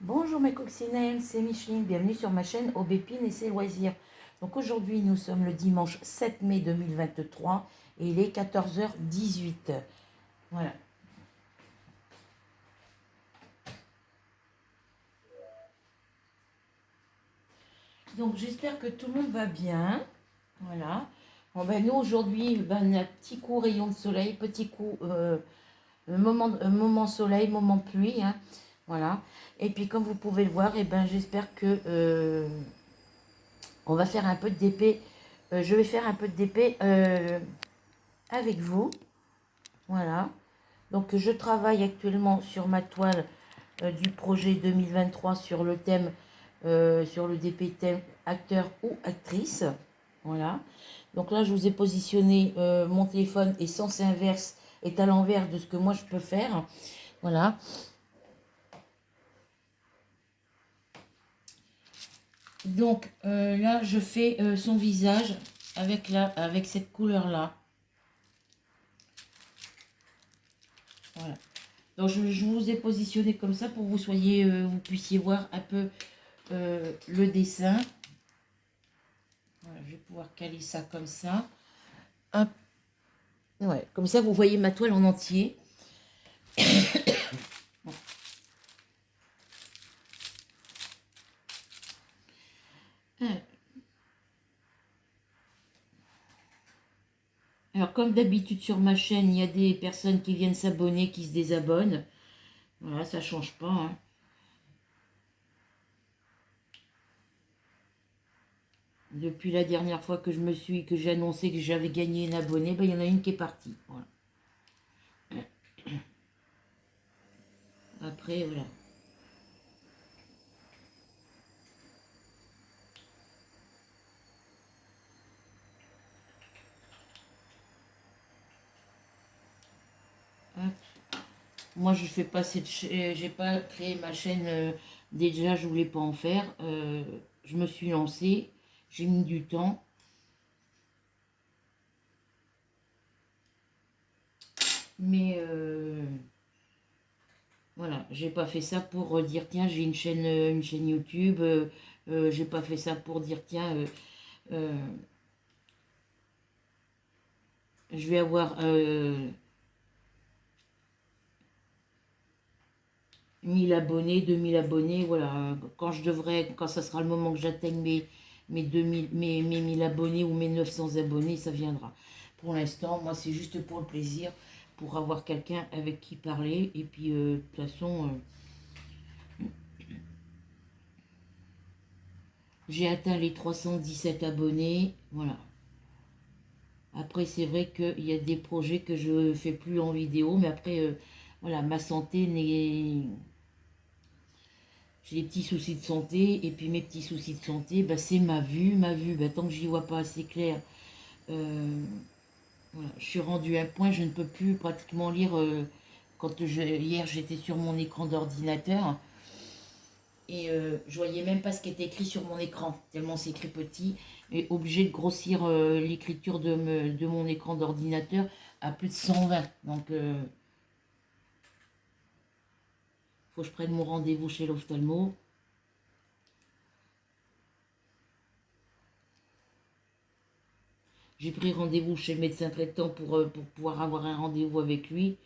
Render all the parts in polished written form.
Bonjour mes coccinelles, c'est Micheline, bienvenue sur ma chaîne Aubépine et ses loisirs. Donc aujourd'hui nous sommes le dimanche 7 mai 2023 et il est 14h18. Voilà. Donc j'espère que tout le monde va bien. Voilà. Bon, ben, nous aujourd'hui, ben, un petit coup rayon de soleil, petit coup moment soleil, moment pluie. Hein. Voilà. Et puis comme vous pouvez le voir, et ben, j'espère que on va faire un peu de DP. Je vais faire un peu de DP avec vous. Voilà. Donc je travaille actuellement sur ma toile du projet 2023 sur le thème, sur le DP thème acteur ou actrice. Voilà. Donc là, je vous ai positionné mon téléphone et sens inverse est à l'envers de ce que moi je peux faire. Voilà. Donc là, je fais son visage avec cette couleur-là. Voilà. Donc je vous ai positionné comme ça pour que vous puissiez voir un peu le dessin. Voilà, je vais pouvoir caler ça comme ça. Hop. Ouais, comme ça, vous voyez ma toile en entier. Bon. Alors, comme d'habitude sur ma chaîne, il y a des personnes qui viennent s'abonner, qui se désabonnent. Voilà, ça change pas. Hein. Depuis la dernière fois que j'ai annoncé que j'avais gagné une abonnée, ben, il y en a une qui est partie. Voilà. Après, voilà. Hop. Moi, je fais pas j'ai pas créé ma chaîne. Déjà, je voulais pas en faire. Je me suis lancée. J'ai mis du temps. Mais voilà, j'ai pas fait ça pour dire tiens, j'ai une chaîne YouTube. J'ai pas fait ça pour dire tiens, euh, je vais avoir 1000 abonnés, 2000 abonnés. Voilà, quand ça sera le moment que j'atteigne mes 2000, mes 1000 abonnés ou mes 900 abonnés, ça viendra. Pour l'instant, moi, c'est juste pour le plaisir, pour avoir quelqu'un avec qui parler. Et puis, de toute façon, j'ai atteint les 317 abonnés. Voilà. Après, c'est vrai qu'il y a des projets que je ne fais plus en vidéo, mais après, voilà, ma santé n'est... J'ai des petits soucis de santé, et puis mes petits soucis de santé, bah, c'est ma vue. Ma vue, bah, tant que j'y vois pas assez clair, euh, voilà, je suis rendue à un point, je ne peux plus pratiquement lire. Hier, j'étais sur mon écran d'ordinateur, et je voyais même pas ce qui était écrit sur mon écran, tellement c'est écrit petit, et obligé de grossir l'écriture de mon écran d'ordinateur à plus de 120. Donc, faut que je prenne mon rendez-vous chez l'ophtalmo. J'ai pris rendez-vous chez le médecin traitant pour pouvoir avoir un rendez-vous avec lui.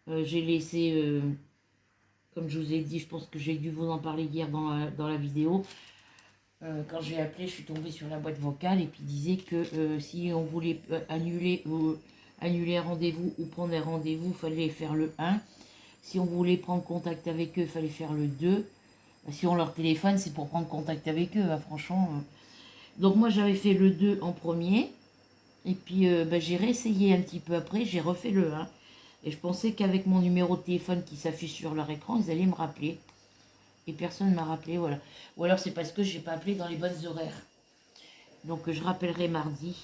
J'ai laissé, comme je vous ai dit, je pense que j'ai dû vous en parler hier dans la vidéo. Quand j'ai appelé, je suis tombée sur la boîte vocale et puis il disait que si on voulait annuler un rendez-vous ou prendre un rendez-vous, il fallait faire le 1. Si on voulait prendre contact avec eux, il fallait faire le 2. Si on leur téléphone, c'est pour prendre contact avec eux, hein, franchement. Donc moi, j'avais fait le 2 en premier. Et puis j'ai réessayé un petit peu après, j'ai refait le 1. Et je pensais qu'avec mon numéro de téléphone qui s'affiche sur leur écran, ils allaient me rappeler. Et personne ne m'a rappelé, voilà. Ou alors c'est parce que je n'ai pas appelé dans les bonnes horaires. Donc je rappellerai mardi.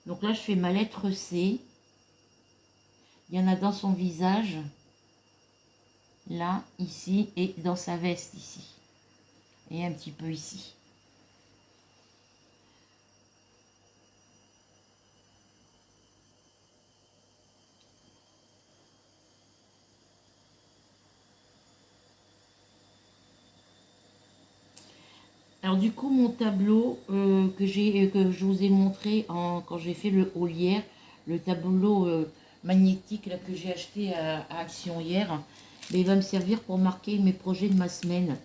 Donc là, je fais ma lettre C. Il y en a dans son visage, là, ici, et dans sa veste, ici. Et un petit peu ici. Alors du coup, mon tableau que je vous ai montré quand j'ai fait le haul hier, le tableau magnétique là, que j'ai acheté à Action hier, mais il va me servir pour marquer mes projets de ma semaine.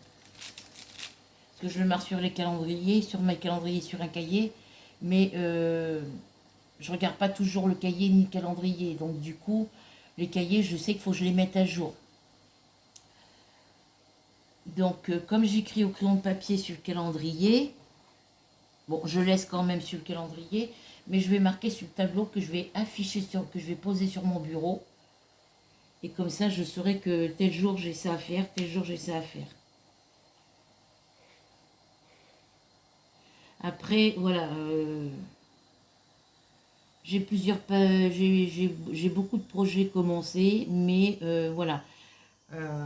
Parce que je le marque sur les calendriers, sur mes calendriers, sur un cahier, mais je regarde pas toujours le cahier ni le calendrier. Donc du coup, les cahiers, je sais qu'il faut que je les mette à jour. Donc comme j'écris au crayon de papier sur le calendrier, bon, je laisse quand même sur le calendrier, mais je vais marquer sur le tableau que je vais afficher, que je vais poser sur mon bureau. Et comme ça, je saurai que tel jour j'ai ça à faire, tel jour j'ai ça à faire. Après, voilà, j'ai beaucoup de projets commencés, mais voilà. Euh,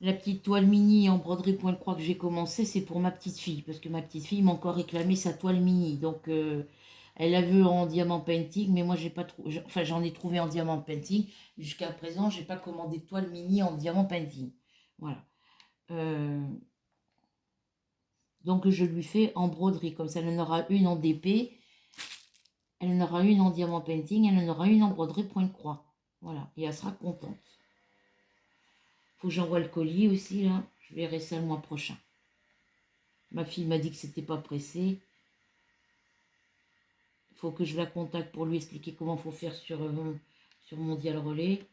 La petite toile mini en broderie point de croix que j'ai commencé, c'est pour ma petite fille, parce que ma petite fille m'a encore réclamé sa toile mini. Donc, elle la veut en diamant painting, mais moi, j'ai pas enfin, j'en ai trouvé en diamant painting. Jusqu'à présent, j'ai pas commandé de toile mini en diamant painting. Voilà. Euh, donc, je lui fais en broderie, comme ça, elle en aura une en DP, elle en aura une en diamant painting, elle en aura une en broderie point de croix. Voilà, et elle sera contente. Faut que j'envoie le colis aussi, là. Je verrai ça le mois prochain. Ma fille m'a dit que c'était pas pressé. Il faut que je la contacte pour lui expliquer comment il faut faire sur Mondial Relais.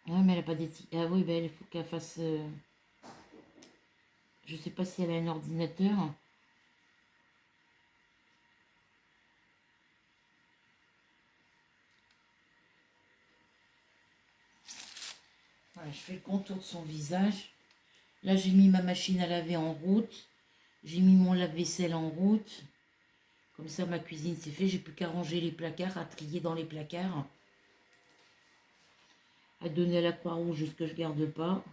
Ah, mais elle n'a pas d'étiquette. Ah oui, ben, il faut qu'elle fasse... Je sais pas si elle a un ordinateur. Voilà, je fais le contour de son visage. Là, j'ai mis ma machine à laver en route. J'ai mis mon lave-vaisselle en route. Comme ça, ma cuisine, c'est fait. J'ai plus qu'à ranger les placards, à trier dans les placards. À donner à la Croix-Rouge ce que je garde pas.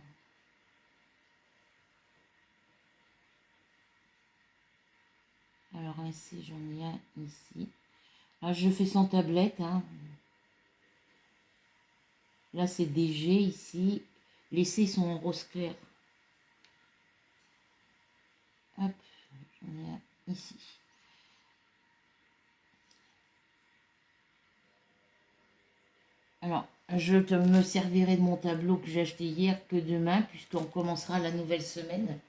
Alors ici, j'en ai un ici. Ah, je fais sans tablette. Hein. Là, c'est DG ici. Les C sont en rose clair. Hop, j'en ai un ici. Alors, je me servirai de mon tableau que j'ai acheté hier que demain, puisqu'on commencera la nouvelle semaine.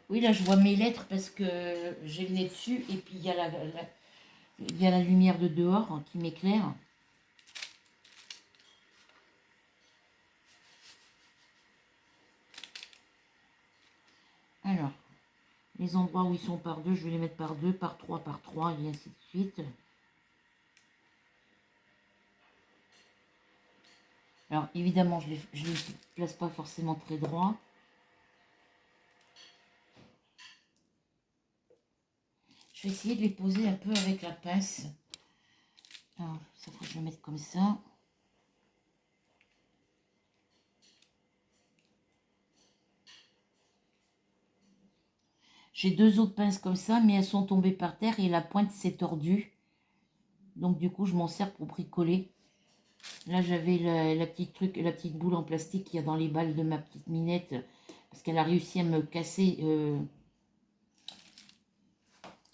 Oui, là, je vois mes lettres parce que j'ai le nez dessus et puis il y a la lumière de dehors qui m'éclaire. Alors, les endroits où ils sont par deux, je vais les mettre par deux, par trois, et ainsi de suite. Alors, évidemment, je ne les place pas forcément très droit. Je vais essayer de les poser un peu avec la pince. Alors, ça faut que je le mette comme ça. J'ai deux autres pinces comme ça, mais elles sont tombées par terre et la pointe s'est tordue. Donc du coup, je m'en sers pour bricoler. Là, j'avais la petite boule en plastique qu'il y a dans les balles de ma petite Minette, parce qu'elle a réussi à me casser.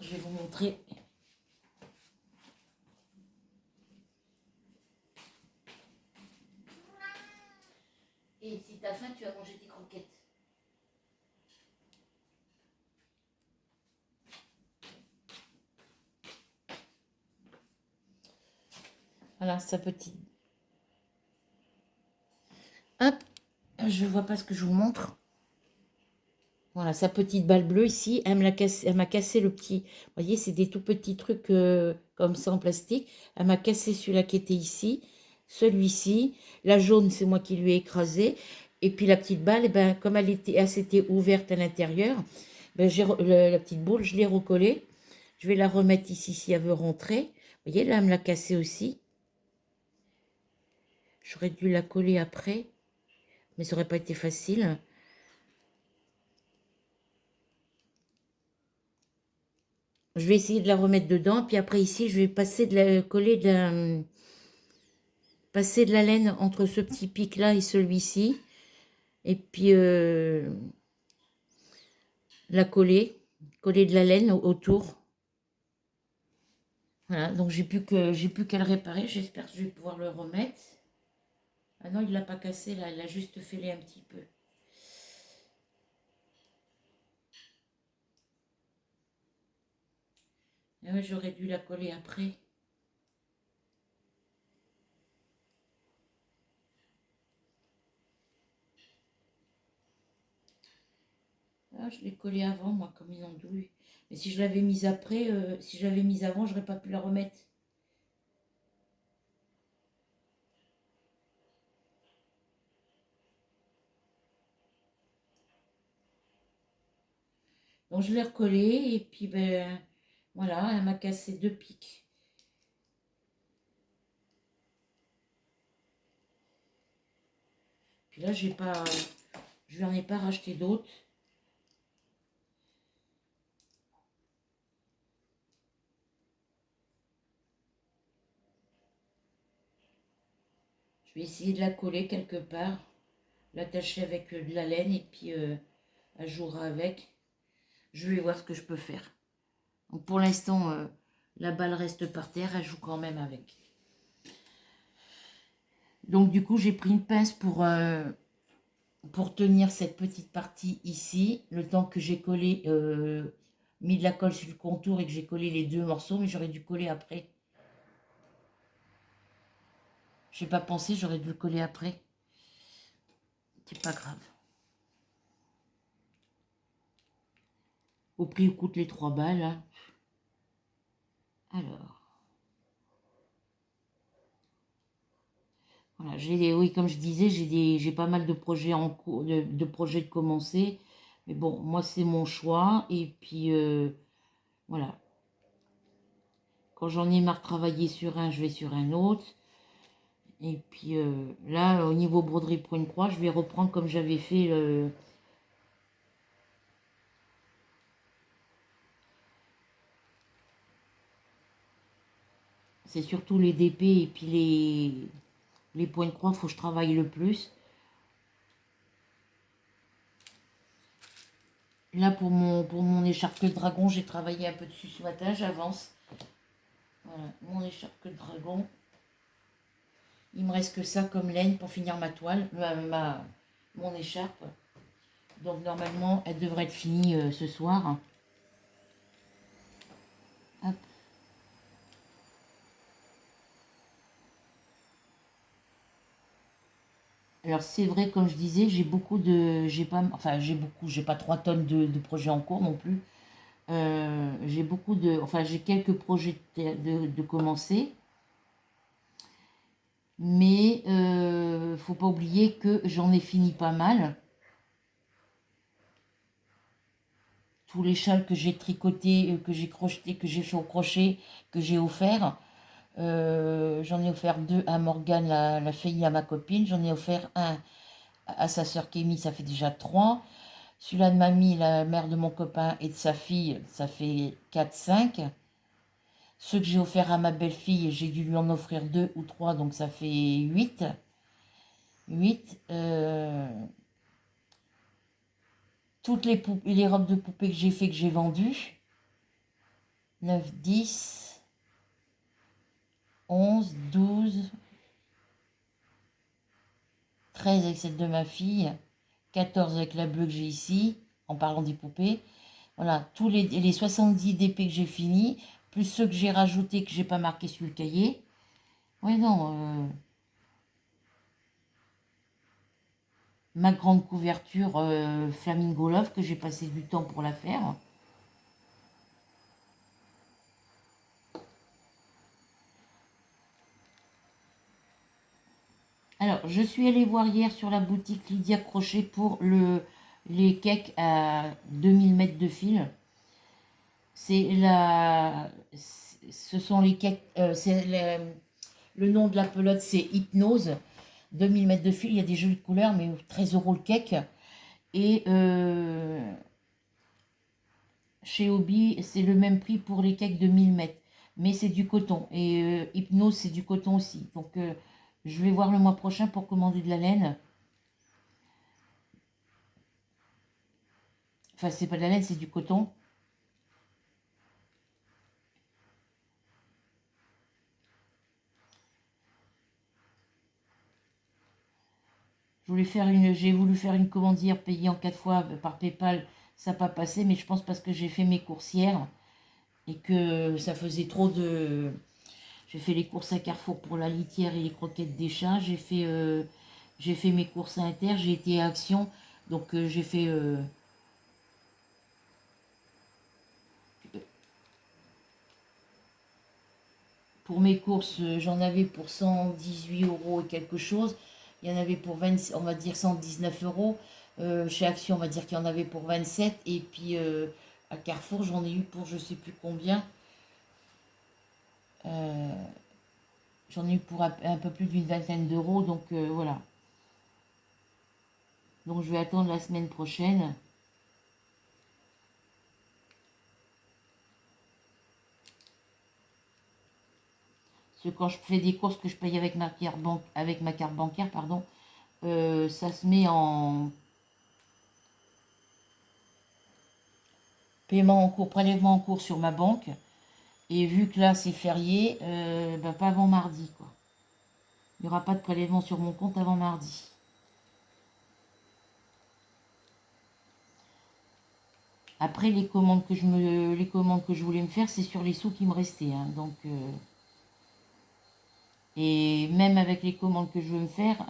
Je vais vous montrer. Et si t'as faim, tu vas manger tes croquettes. Voilà, sa petite... Hop, je vois pas ce que je vous montre. Voilà, sa petite balle bleue ici, elle m'a cassé le petit... Vous voyez, c'est des tout petits trucs comme ça en plastique. Elle m'a cassé celui-là qui était ici, celui-ci. La jaune, c'est moi qui lui ai écrasé. Et puis la petite balle, eh ben, comme elle s'était ouverte à l'intérieur, ben, la petite boule, je l'ai recollée. Je vais la remettre ici si elle veut rentrer. Vous voyez, là, elle me l'a cassée aussi. J'aurais dû la coller après, mais ça n'aurait pas été facile. Je vais essayer de la remettre dedans, puis après ici, je vais passer de la laine entre ce petit pic-là et celui-ci, et puis coller de la laine autour. Voilà, donc j'ai plus qu'à le réparer, j'espère que je vais pouvoir le remettre. Ah non, il l'a pas cassé là, il a juste fêlé un petit peu. Ah ouais, j'aurais dû la coller après. Ah, je l'ai collée avant, moi, comme une andouille. Mais si je l'avais mise après, si je l'avais mise avant, j'aurais pas pu la remettre. Donc je l'ai recollée et puis ben voilà, elle m'a cassé deux pics. Puis là, je lui en ai pas racheté d'autres. Je vais essayer de la coller quelque part, l'attacher avec de la laine et puis elle jouera avec. Je vais voir ce que je peux faire. Donc pour l'instant, la balle reste par terre, elle joue quand même avec. Donc du coup, j'ai pris une pince pour tenir cette petite partie ici, le temps que j'ai collé, mis de la colle sur le contour et que j'ai collé les deux morceaux, mais j'aurais dû coller après. J'ai pas pensé, j'aurais dû le coller après. C'est pas grave. Au prix où coûtent les 3 balles. Hein. Alors. Voilà, oui, comme je disais, j'ai pas mal de projets en cours, de projets de commencer. Mais bon, moi, c'est mon choix. Et puis, voilà. Quand j'en ai marre de travailler sur un, je vais sur un autre. Et puis, là, au niveau broderie pour une croix, je vais reprendre comme j'avais fait. C'est surtout les DP et puis les points de croix, il faut que je travaille le plus. Là, pour mon écharpe de dragon, j'ai travaillé un peu dessus ce matin, j'avance. Voilà, mon écharpe de dragon. Il me reste que ça comme laine pour finir ma toile, mon écharpe. Donc normalement, elle devrait être finie ce soir. Hop. Alors c'est vrai, comme je disais, j'ai pas 3 tonnes de projets en cours non plus. J'ai quelques projets de commencer. Mais faut pas oublier que j'en ai fini pas mal. Tous les châles que j'ai tricotés, que j'ai crochetés, que j'ai fait au crochet, que j'ai offert. J'en ai offert 2 à Morgane, la fille à ma copine. J'en ai offert un à sa sœur Kémy, ça fait déjà 3. Celui-là de mamie, la mère de mon copain, et de sa fille, ça fait 4, 5. Ceux que j'ai offert à ma belle-fille, j'ai dû lui en offrir 2 ou 3, donc ça fait 8. 8. Toutes les robes de poupées que j'ai fait, que j'ai vendues. 9, 10, 11, 12, 13 avec celle de ma fille, 14 avec la bleue que j'ai ici, en parlant des poupées. Voilà, tous les 70 DP que j'ai finis, plus ceux que j'ai rajoutés que j'ai pas marqué sur le cahier. Oui, non. Ma grande couverture Flamingo Love que j'ai passé du temps pour la faire. Alors, je suis allée voir hier sur la boutique Lydia Crochet pour les cakes à 2000 mètres de fil. Ce sont les cakes, le nom de la pelote c'est Hypnose. 2000 mètres de fil, il y a des jolies couleurs, mais 13 euros le cake. Et chez Hobby, c'est le même prix pour les cakes de 1000 mètres. Mais c'est du coton. Et Hypnose, c'est du coton aussi. Donc, je vais voir le mois prochain pour commander de la laine. Enfin, c'est pas de la laine, c'est du coton. J'ai voulu faire une commande hier payée en 4 fois par PayPal. Ça n'a pas passé, mais je pense parce que j'ai fait mes courses hier et que ça faisait trop de... J'ai fait les courses à Carrefour pour la litière et les croquettes des chats. J'ai fait mes courses à Inter, j'ai été à Action. Donc j'ai fait... pour mes courses, j'en avais pour 118 euros et quelque chose. Il y en avait pour 20, on va dire 119 euros. Chez Action, on va dire qu'il y en avait pour 27. Et puis à Carrefour, j'en ai eu pour je sais plus combien. Euh, J'en ai eu pour un peu plus d'une vingtaine d'euros. Donc voilà. Donc je vais attendre la semaine prochaine. Parce que quand je fais des courses que je paye avec avec ma carte bancaire, pardon, ça se met en paiement en cours, prélèvement en cours sur ma banque. Et vu que là c'est férié, bah, pas avant mardi quoi. Il n'y aura pas de prélèvement sur mon compte avant mardi. Après les commandes que je voulais me faire, c'est sur les sous qui me restaient, hein. Donc et même avec les commandes que je veux me faire,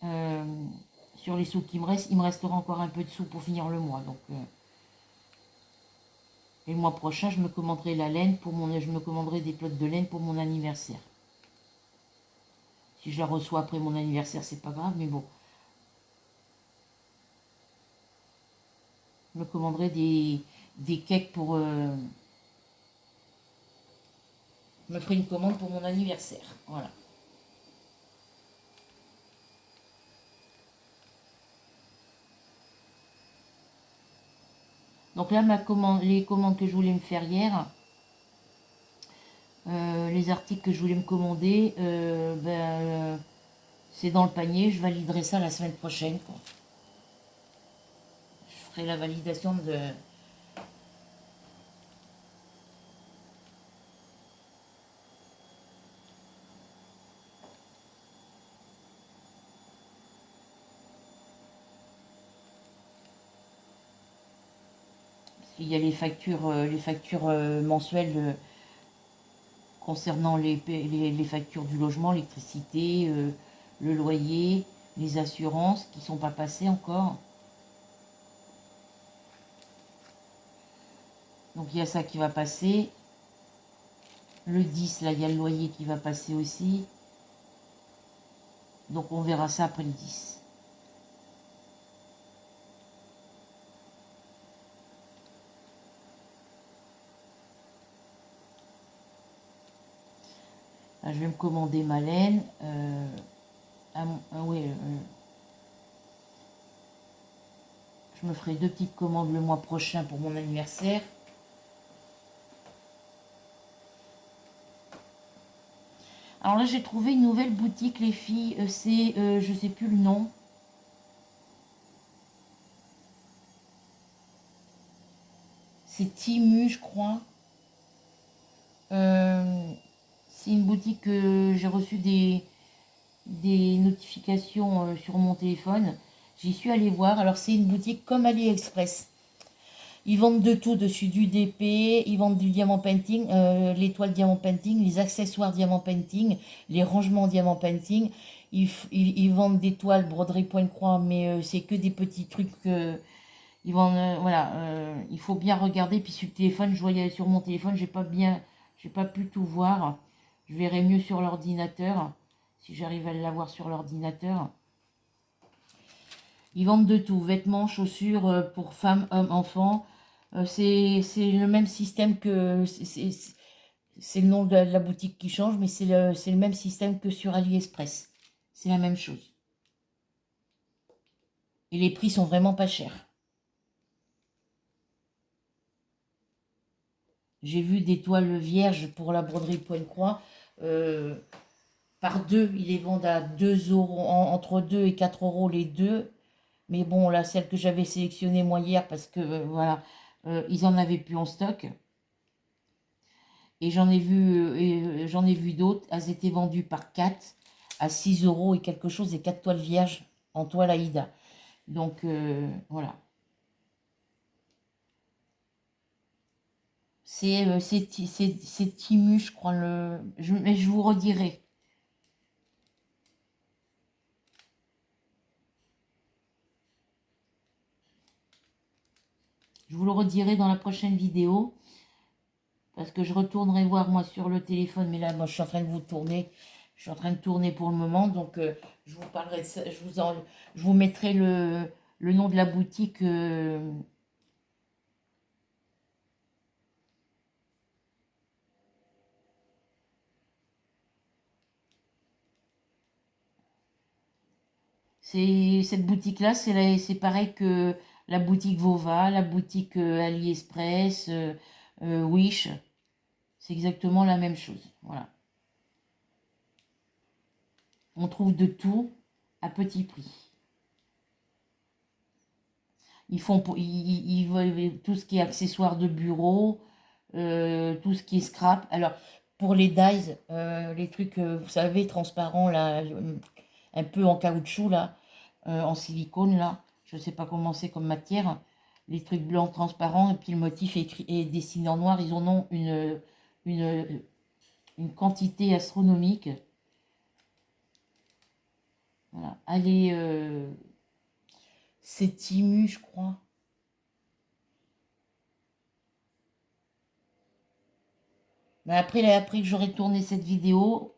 euh, sur les sous qui me restent, il me restera encore un peu de sous pour finir le mois. Donc et le mois prochain, je me commanderai la laine je me commanderai des plots de laine pour mon anniversaire. Si je la reçois après mon anniversaire, c'est pas grave, mais bon. Je me commanderai des cakes pour... je me ferai une commande pour mon anniversaire. Voilà. Donc là, les commandes que je voulais me faire hier, les articles que je voulais me commander, c'est dans le panier. Je validerai ça la semaine prochaine, quoi. Je ferai la validation de... Il y a les factures mensuelles concernant les factures du logement, l'électricité, le loyer, les assurances qui ne sont pas passées encore. Donc il y a ça qui va passer. Le 10, là, il y a le loyer qui va passer aussi. Donc on verra ça après le 10. Là, je vais me commander ma laine. Oui, je me ferai 2 petites commandes le mois prochain pour mon anniversaire. Alors là, j'ai trouvé une nouvelle boutique, les filles. C'est, je sais plus le nom. C'est Timu, je crois. C'est une boutique que j'ai reçu des notifications sur mon téléphone. J'y suis allée voir. Alors c'est une boutique comme AliExpress. Ils vendent de tout dessus, du DP, ils vendent du diamant painting, l'étoile diamant painting, les accessoires diamant painting, les rangements diamant painting. Ils vendent des toiles broderie point-croix, mais c'est que des petits trucs. Ils vendent, voilà, il faut bien regarder. Puis sur le téléphone, je voyais sur mon téléphone, j'ai pas pu tout voir. Je verrai mieux sur l'ordinateur, si j'arrive à l'avoir sur l'ordinateur. Ils vendent de tout, vêtements, chaussures pour femmes, hommes, enfants. C'est le même système que... C'est le nom de la boutique qui change, mais c'est le même système que sur AliExpress. C'est la même chose. Et les prix sont vraiment pas chers. J'ai vu des toiles vierges pour la broderie Pointe-Croix. Par deux, ils les vendent à 2 euros, entre 2 et 4 euros les deux. Mais bon, là, celle que j'avais sélectionnée moi hier, parce que voilà, ils en avaient plus en stock. Et j'en ai vu d'autres. Elles étaient vendues par 4 à 6 euros et quelque chose, et 4 toiles vierges en toile Aïda. Donc voilà. C'est Timu, je crois. Mais je vous redirai. Je vous le redirai dans la prochaine vidéo. Parce que je retournerai voir moi sur le téléphone. Mais là, moi, je suis en train de vous tourner. Je suis en train de tourner pour le moment. Donc, je vous parlerai de ça. Je vous mettrai le nom de la boutique. Cette boutique-là, c'est pareil que la boutique Vova, la boutique AliExpress, Wish. C'est exactement la même chose. Voilà. On trouve de tout à petit prix. Ils veulent tout ce qui est accessoires de bureau, tout ce qui est scrap. Alors, pour les dies, les trucs, vous savez, transparents, là, un peu en caoutchouc, là, en silicone, là, je ne sais pas comment c'est comme matière, les trucs blancs transparents, et puis le motif est dessiné en noir, ils en ont une, une quantité astronomique. Voilà. Allez, c'est Timu, je crois. Mais après que j'aurai tourné cette vidéo,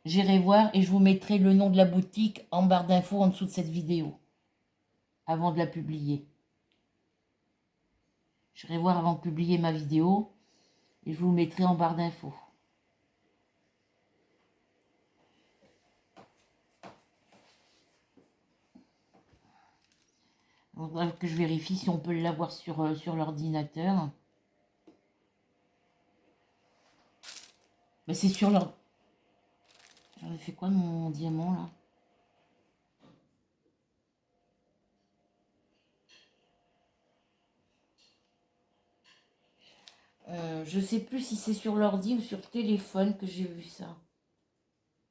j'irai voir et je vous mettrai le nom de la boutique en barre d'infos en dessous de cette vidéo, avant de la publier. J'irai voir avant de publier ma vidéo et je vous mettrai en barre d'infos. Il faudra que je vérifie si on peut l'avoir sur l'ordinateur. Mais c'est sur leur... J'en ai fait quoi de mon diamant là? Je sais plus si c'est sur l'ordi ou sur le téléphone que j'ai vu ça.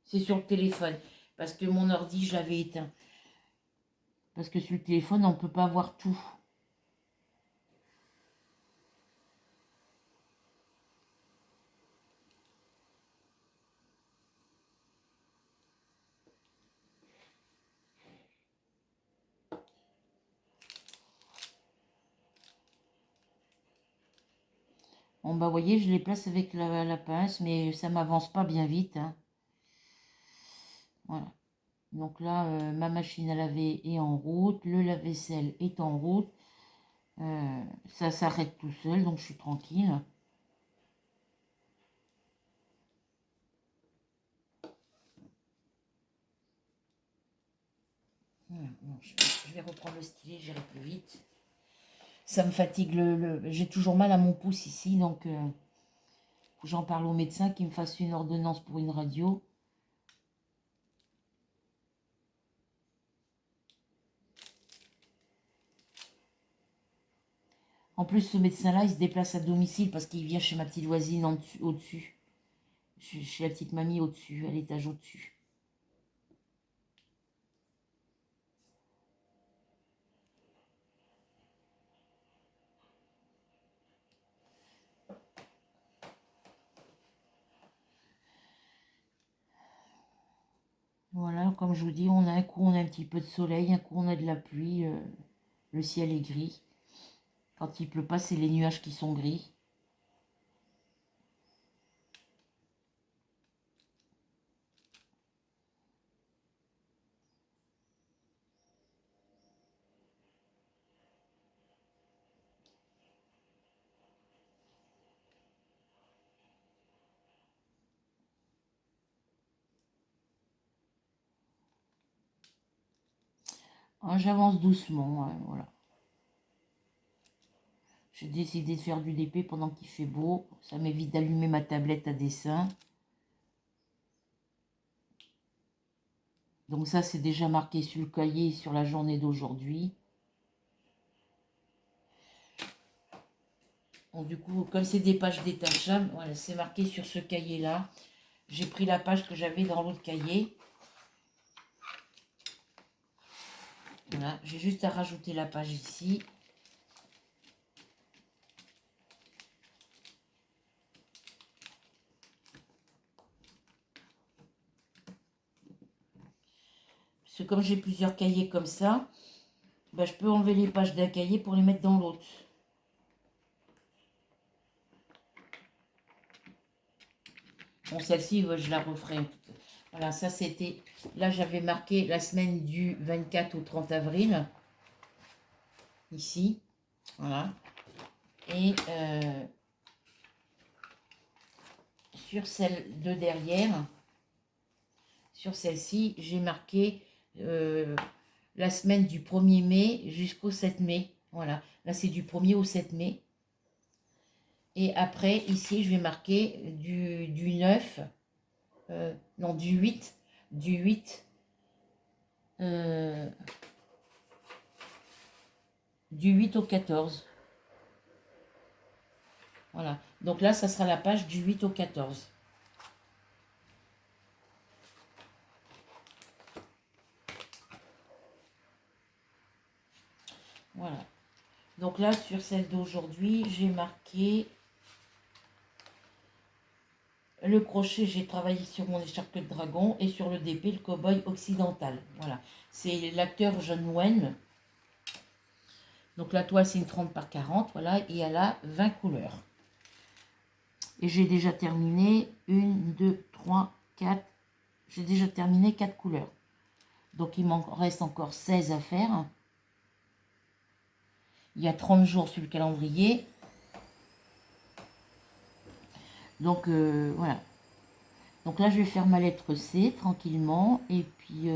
C'est sur le téléphone. Parce que mon ordi, je l'avais éteint. Parce que sur le téléphone, on ne peut pas voir tout. Bon, bah, vous voyez, je les place avec la pince, mais ça m'avance pas bien vite. Hein. Voilà. Donc là, ma machine à laver est en route, le lave-vaisselle est en route. Ça s'arrête tout seul, donc je suis tranquille. Bon, je vais reprendre le stylet, j'irai plus vite. Ça me fatigue, j'ai toujours mal à mon pouce ici, donc faut que j'en parle au médecin qui me fasse une ordonnance pour une radio. En plus, ce médecin-là, il se déplace à domicile parce qu'il vient chez ma petite voisine au-dessus. Chez la petite mamie au-dessus, à l'étage au-dessus. Voilà, comme je vous dis, on a un coup, on a un petit peu de soleil, un coup, on a de la pluie. Le ciel est gris. Quand il pleut pas, c'est les nuages qui sont gris. Hein, j'avance doucement, hein, voilà. J'ai décidé de faire du DP pendant qu'il fait beau. Ça m'évite d'allumer ma tablette à dessin. Donc ça, c'est déjà marqué sur le cahier sur la journée d'aujourd'hui. Bon, du coup, comme c'est des pages détachables, voilà, c'est marqué sur ce cahier-là. J'ai pris la page que j'avais dans l'autre cahier. Voilà, j'ai juste à rajouter la page ici. Parce que comme j'ai plusieurs cahiers comme ça, ben, je peux enlever les pages d'un cahier pour les mettre dans l'autre. Bon, celle-ci, je la referai. Voilà, ça c'était... Là, j'avais marqué la semaine du 24 au 30 avril. Ici. Voilà. Et sur celle de derrière, sur celle-ci, j'ai marqué la semaine du 1er mai jusqu'au 7 mai. Voilà. Là, c'est du 1er au 7 mai. Et après, ici, je vais marquer du 9... non, du 8, euh, du 8 au 14. Voilà. Donc là, ça sera la page du 8 au 14. Voilà. Donc là, sur celle d'aujourd'hui, j'ai marqué le crochet, j'ai travaillé sur mon écharpe de dragon et sur le DP, le cow-boy occidental. Voilà. C'est l'acteur John Wayne. Donc la toile, c'est une 30 par 40, voilà, et elle a 20 couleurs. Et j'ai déjà terminé 1, 2, 3, 4. J'ai déjà terminé 4 couleurs. Donc il m'en reste encore 16 à faire. Il y a 30 jours sur le calendrier. Donc voilà. Donc là, je vais faire ma lettre C tranquillement. Et puis,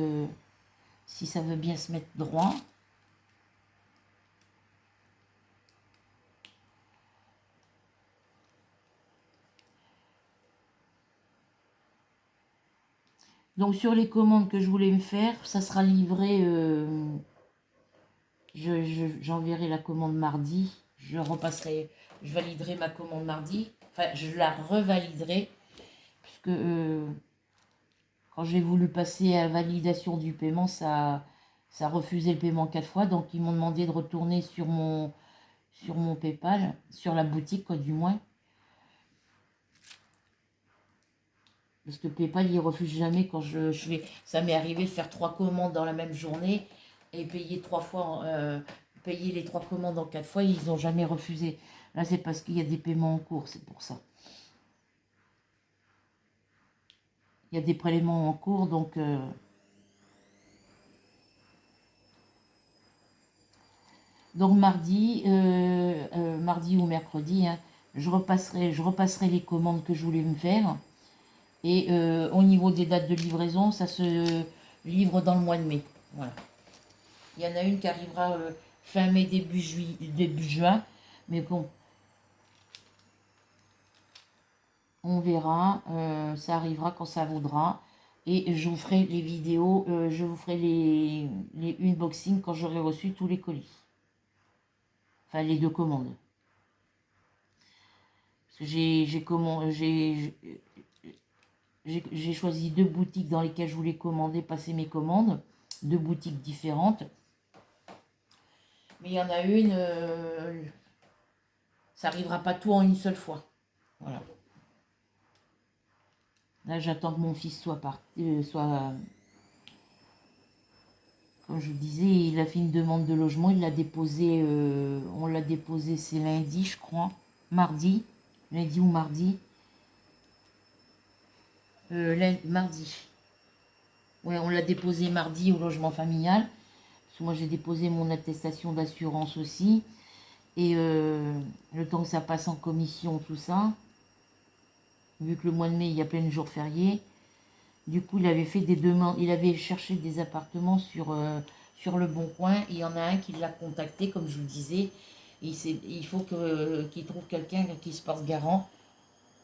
si ça veut bien se mettre droit. Donc sur les commandes que je voulais me faire, ça sera livré. J'enverrai la commande mardi. Je repasserai, je validerai ma commande mardi. Enfin, je la revaliderai. Puisque quand j'ai voulu passer à la validation du paiement, ça refusait le paiement 4 fois. Donc ils m'ont demandé de retourner sur mon PayPal, sur la boutique, quoi, du moins. Parce que PayPal, il refuse jamais quand je fais... Ça m'est arrivé de faire 3 commandes dans la même journée et payer 3 fois, payer les 3 commandes en 4 fois, ils n'ont jamais refusé. Là, c'est parce qu'il y a des paiements en cours, c'est pour ça. Il y a des prélèvements en cours, donc... Donc mardi ou mercredi, hein, je repasserai les commandes que je voulais me faire. Et au niveau des dates de livraison, ça se livre dans le mois de mai. Voilà. Il y en a une qui arrivera fin mai, début juin. Mais bon, on verra. Ça arrivera quand ça voudra. Et je vous ferai les vidéos, je vous ferai les unboxings quand j'aurai reçu tous les colis. Enfin, les 2 commandes. Parce que j'ai choisi 2 boutiques dans lesquelles je voulais commander, passer mes commandes. 2 boutiques différentes. Mais il y en a une, ça n'arrivera pas tout en une seule fois. Voilà. Là, j'attends que mon fils soit comme je vous disais, il a fait une demande de logement. Il l'a déposé, on l'a déposé, c'est lundi, je crois. Mardi. Lundi ou mardi. Mardi. Ouais, on l'a déposé mardi au logement familial. Parce que moi, j'ai déposé mon attestation d'assurance aussi. Et le temps que ça passe en commission, tout ça, vu que le mois de mai, il y a plein de jours fériés, du coup, il avait fait des demandes, il avait cherché des appartements sur le Bon Coin. Il y en a un qui l'a contacté, comme je vous le disais. Il faut qu'il trouve quelqu'un qui se porte garant.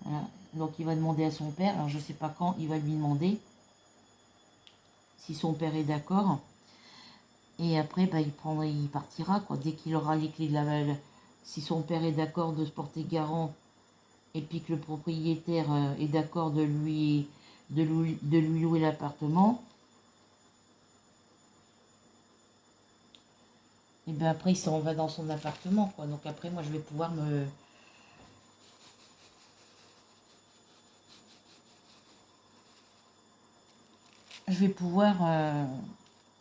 Voilà. Donc, il va demander à son père. Alors, je ne sais pas quand il va lui demander, si son père est d'accord. Et après, bah, il partira, quoi. Dès qu'il aura les clés de la... Si son père est d'accord de se porter garant, et puis que le propriétaire est d'accord de lui louer l'appartement, et bien après il s'en va dans son appartement, quoi. Donc après moi je vais pouvoir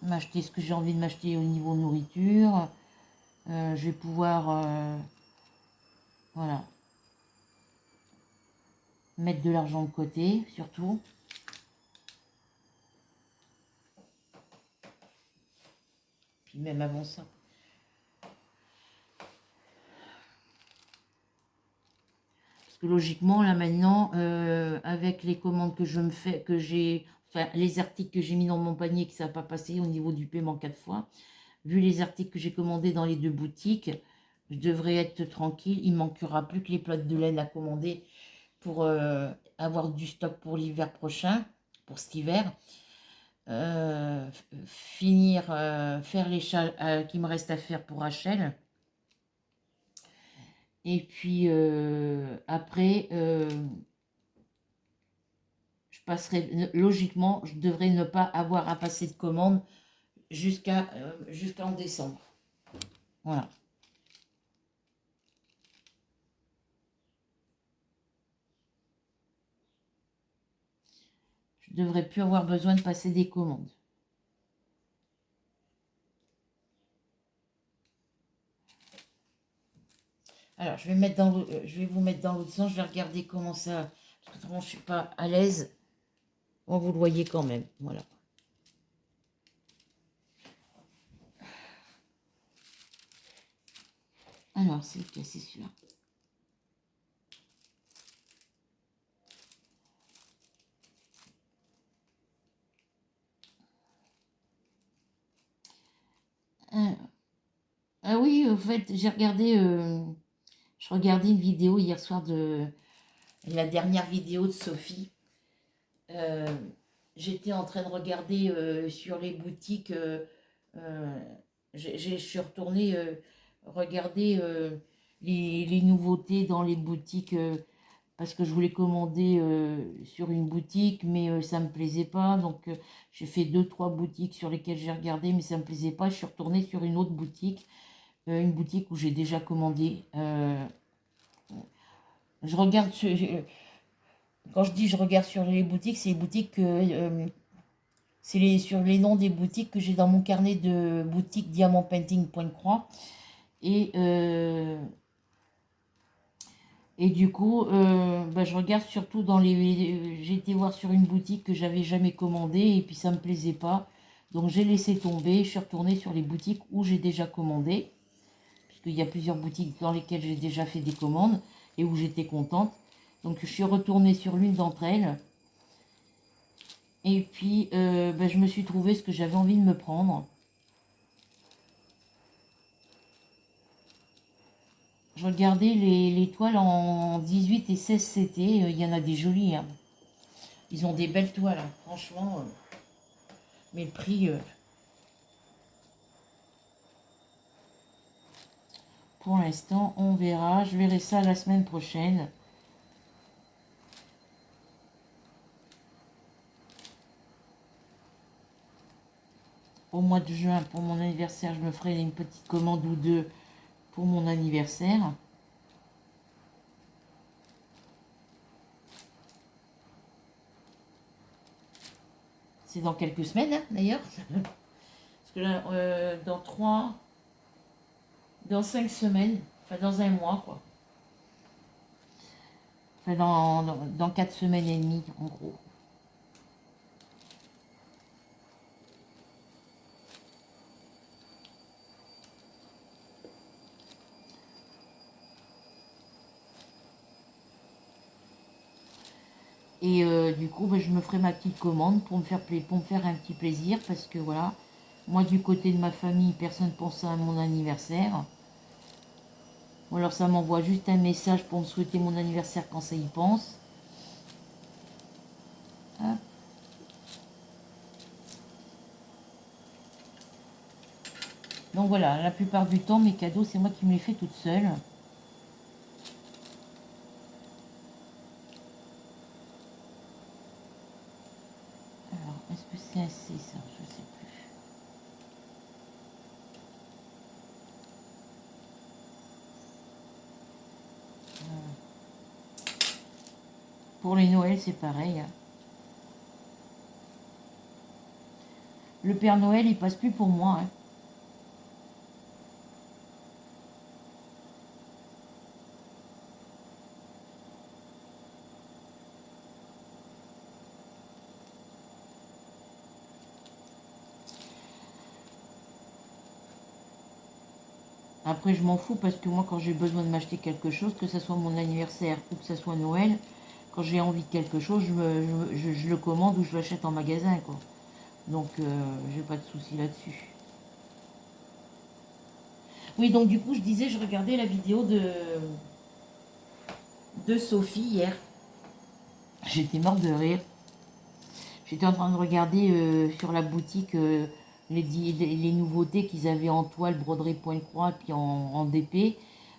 m'acheter ce que j'ai envie de m'acheter au niveau nourriture. Je vais pouvoir voilà, mettre de l'argent de côté surtout. Puis même avant ça. Parce que logiquement, là maintenant, avec les commandes que je me fais, que j'ai, enfin les articles que j'ai mis dans mon panier, que ça n'a pas passé au niveau du paiement 4 fois, vu les articles que j'ai commandés dans les 2 boutiques, je devrais être tranquille. Il ne manquera plus que les plottes de laine à commander pour avoir du stock pour l'hiver prochain, pour cet hiver. Finir, faire les châles qui me reste à faire pour Rachel. Et puis après, je passerai, logiquement, je devrais ne pas avoir à passer de commande jusqu'en décembre. Voilà. Je devrais plus avoir besoin de passer des commandes. Alors, je vais vous mettre dans l'autre sens. Je vais regarder comment ça... Parce que je ne suis pas à l'aise. Bon, vous le voyez quand même. Voilà. Alors, c'est lequel, c'est celui-là. Ah oui, en fait, j'ai regardé... je regardais une vidéo hier soir de... La dernière vidéo de Sophie. J'étais en train de regarder sur les boutiques. Je suis retournée regarder les nouveautés dans les boutiques parce que je voulais commander sur une boutique, mais ça ne me plaisait pas. Donc j'ai fait 2-3 boutiques sur lesquelles j'ai regardé, mais ça ne me plaisait pas. Je suis retournée sur une autre boutique, une boutique où j'ai déjà commandé. Je regarde, quand je dis je regarde sur les boutiques, c'est les boutiques que... c'est sur les noms des boutiques que j'ai dans mon carnet de boutique diamantpainting.croix. Et, et du coup, bah, je regarde surtout dans les... J'ai été voir sur une boutique que j'avais jamais commandée et puis ça me plaisait pas. Donc j'ai laissé tomber, je suis retournée sur les boutiques où j'ai déjà commandé. Puisqu'il y a plusieurs boutiques dans lesquelles j'ai déjà fait des commandes et où j'étais contente. Donc je suis retournée sur l'une d'entre elles. Et puis bah, je me suis trouvé ce que j'avais envie de me prendre. Je regardais les toiles en 18 et 16 CT. Il y en a des jolies. Hein. Ils ont des belles toiles, hein, franchement. Mais le prix, pour l'instant, on verra. Je verrai ça la semaine prochaine. Au mois de juin, pour mon anniversaire, je me ferai une petite commande ou deux pour mon anniversaire. C'est dans quelques semaines, hein, d'ailleurs. Parce que là, dans 5 semaines, enfin dans un mois, quoi. Enfin, dans 4 semaines et demie, en gros. Et du coup, ben, je me ferai ma petite commande pour me faire un petit plaisir. Parce que voilà, moi du côté de ma famille, personne ne pense à mon anniversaire. Ou alors ça m'envoie juste un message pour me souhaiter mon anniversaire quand ça y pense. Hop. Donc voilà, la plupart du temps, mes cadeaux, c'est moi qui me les fais toute seule. Alors, est-ce que c'est assez ça? Je sais plus. Pour les Noëls, c'est pareil. Hein. Le Père Noël, il passe plus pour moi. Hein. Après, je m'en fous parce que moi, quand j'ai besoin de m'acheter quelque chose, que ce soit mon anniversaire ou que ce soit Noël, quand j'ai envie de quelque chose, je le commande ou je l'achète en magasin, quoi. Donc, j'ai pas de souci là-dessus. Oui, donc du coup, je disais, je regardais la vidéo de Sophie hier. J'étais morte de rire. J'étais en train de regarder sur la boutique les nouveautés qu'ils avaient en toile, broderie point-croix, puis en DP,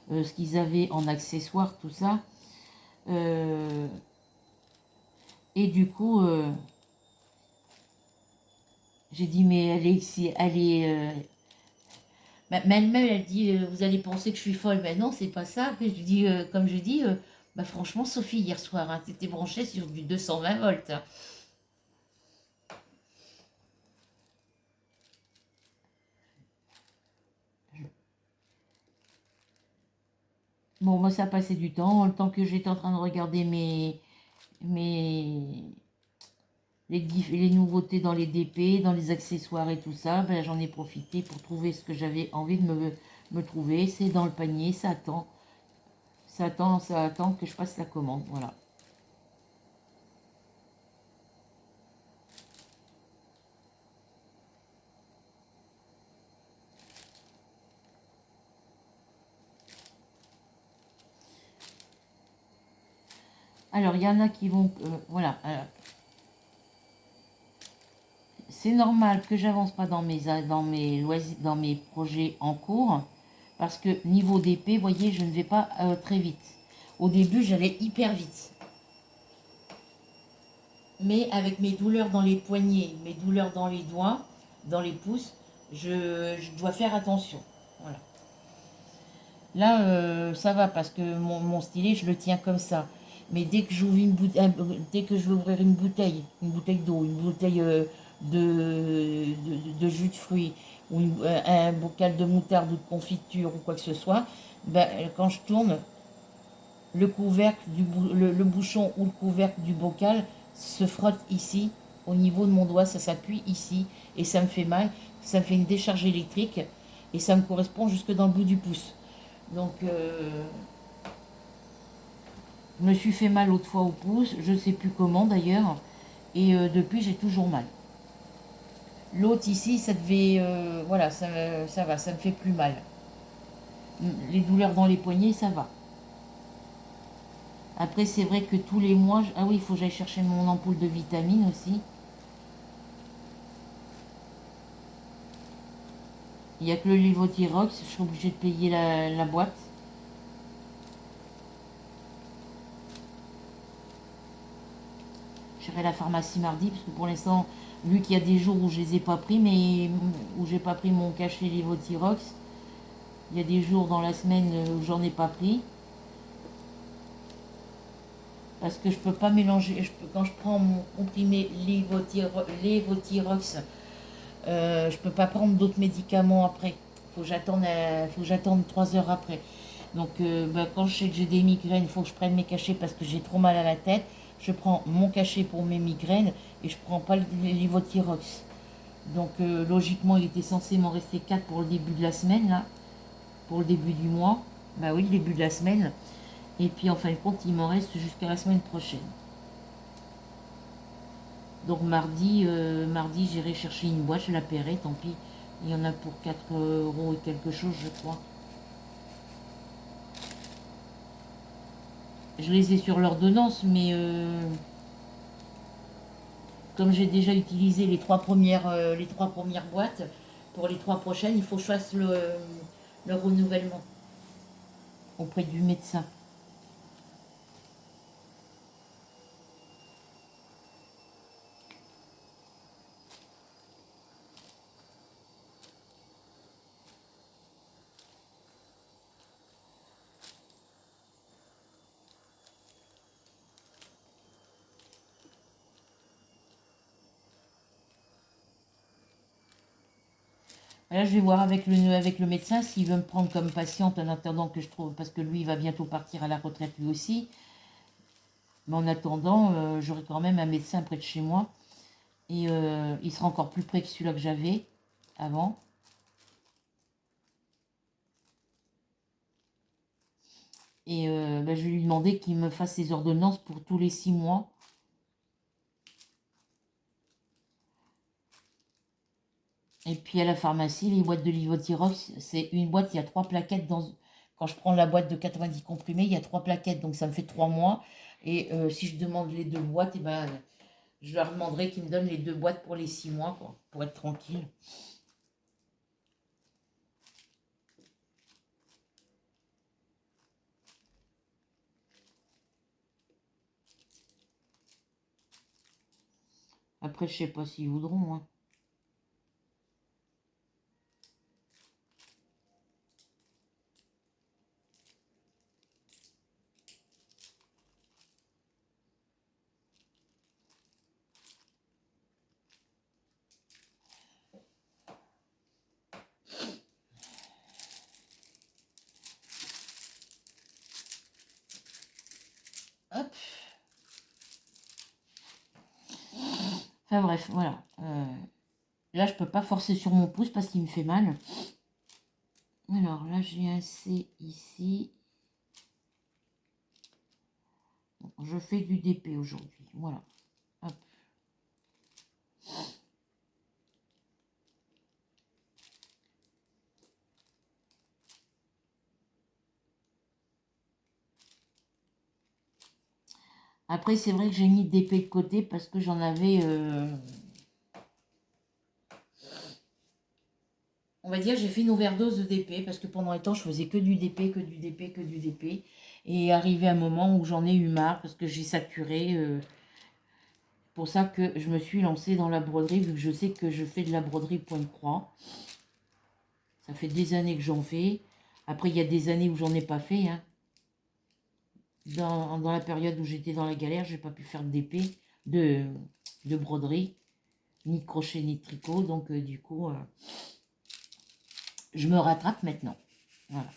ce qu'ils avaient en accessoires, tout ça. Et du coup, j'ai dit, mais elle-même, elle dit, vous allez penser que je suis folle. Mais non, c'est pas ça. Puis je dis, comme je dis, bah franchement, Sophie, hier soir, hein, t'étais branchée sur du 220 volts. Hein. Bon, moi, ça passait du temps. Le temps que j'étais en train de regarder mes, les nouveautés dans les DP, dans les accessoires et tout ça, ben, j'en ai profité pour trouver ce que j'avais envie de me trouver. C'est dans le panier, ça attend. Ça attend que je fasse la commande. Voilà. Alors, il y en a qui vont... voilà. C'est normal que j'avance pas dans mes projets en cours. Parce que niveau DP, vous voyez, je ne vais pas très vite. Au début, j'allais hyper vite. Mais avec mes douleurs dans les poignets, mes douleurs dans les doigts, dans les pouces, je dois faire attention. Voilà. Là, ça va parce que mon stylet, je le tiens comme ça. Mais dès que je vais ouvrir une bouteille d'eau, une bouteille de jus de fruits, ou un bocal de moutarde ou de confiture ou quoi que ce soit, ben, quand je tourne, le bouchon ou le couvercle du bocal se frotte ici, au niveau de mon doigt, ça s'appuie ici, et ça me fait mal, ça me fait une décharge électrique, et ça me correspond jusque dans le bout du pouce. Donc, je me suis fait mal l'autre fois au pouce, je ne sais plus comment d'ailleurs, et depuis j'ai toujours mal. L'autre ici, ça devait, voilà, ça va, ça me fait plus mal. Les douleurs dans les poignets, ça va. Après, c'est vrai que tous les mois, ah oui, il faut que j'aille chercher mon ampoule de vitamines aussi. Il n'y a que le Levothyrox, je suis obligée de payer la boîte. J'irai à la pharmacie mardi, parce que pour l'instant, vu qu'il y a des jours où je les ai pas pris, mais où j'ai pas pris mon cachet Levothyrox, il y a des jours dans la semaine où j'en ai pas pris. Parce que je peux pas mélanger, quand je prends mon comprimé Levothyrox Je peux pas prendre d'autres médicaments après. Faut que j'attende 3 heures après. Donc, quand je sais que j'ai des migraines, il faut que je prenne mes cachets parce que j'ai trop mal à la tête. Je prends mon cachet pour mes migraines et je prends pas le Levothyrox. Donc, logiquement, il était censé m'en rester 4 pour le début de la semaine, là, pour le début du mois. Bah oui, le début de la semaine. Et puis, en fin de compte, il m'en reste jusqu'à la semaine prochaine. Donc, mardi j'irai chercher une boîte, je la paierai, tant pis. Il y en a pour 4 euros et quelque chose, je crois. Je les ai sur l'ordonnance, mais comme j'ai déjà utilisé les trois premières boîtes, pour les 3 prochaines, il faut que je fasse le renouvellement auprès du médecin. Là, je vais voir avec le médecin s'il veut me prendre comme patiente en attendant que je trouve, parce que lui, il va bientôt partir à la retraite lui aussi. Mais en attendant, j'aurai quand même un médecin près de chez moi. Et il sera encore plus près que celui-là que j'avais avant. Et je vais lui demander qu'il me fasse ses ordonnances pour tous les 6 mois. Et puis à la pharmacie, les boîtes de Levothyrox, c'est une boîte, il y a 3 plaquettes dans... Quand je prends la boîte de 90 comprimés, il y a 3 plaquettes, donc ça me fait 3 mois. Et si je demande les 2 boîtes, et ben, je leur demanderai qu'ils me donnent les 2 boîtes pour les 6 mois, quoi, pour être tranquille. Après, je sais pas s'ils voudront, hein. Hop. Enfin bref, voilà. Là, je peux pas forcer sur mon pouce parce qu'il me fait mal. Alors là, j'ai un C ici. Je fais du DP aujourd'hui. Voilà. Hop. Après, c'est vrai que j'ai mis DP de côté parce que j'en avais... On va dire, j'ai fait une overdose de DP parce que pendant un temps, je faisais que du DP, que du DP, que du DP. Et arrivé un moment où j'en ai eu marre parce que j'ai saturé. Pour ça que je me suis lancée dans la broderie, vu que je sais que je fais de la broderie point-croix. Ça fait des années que j'en fais. Après, il y a des années où j'en ai pas fait, hein. Dans la période où j'étais dans la galère, j'ai pas pu faire de DP, de broderie, ni de crochet, ni de tricot. Donc, du coup, je me rattrape maintenant. Voilà.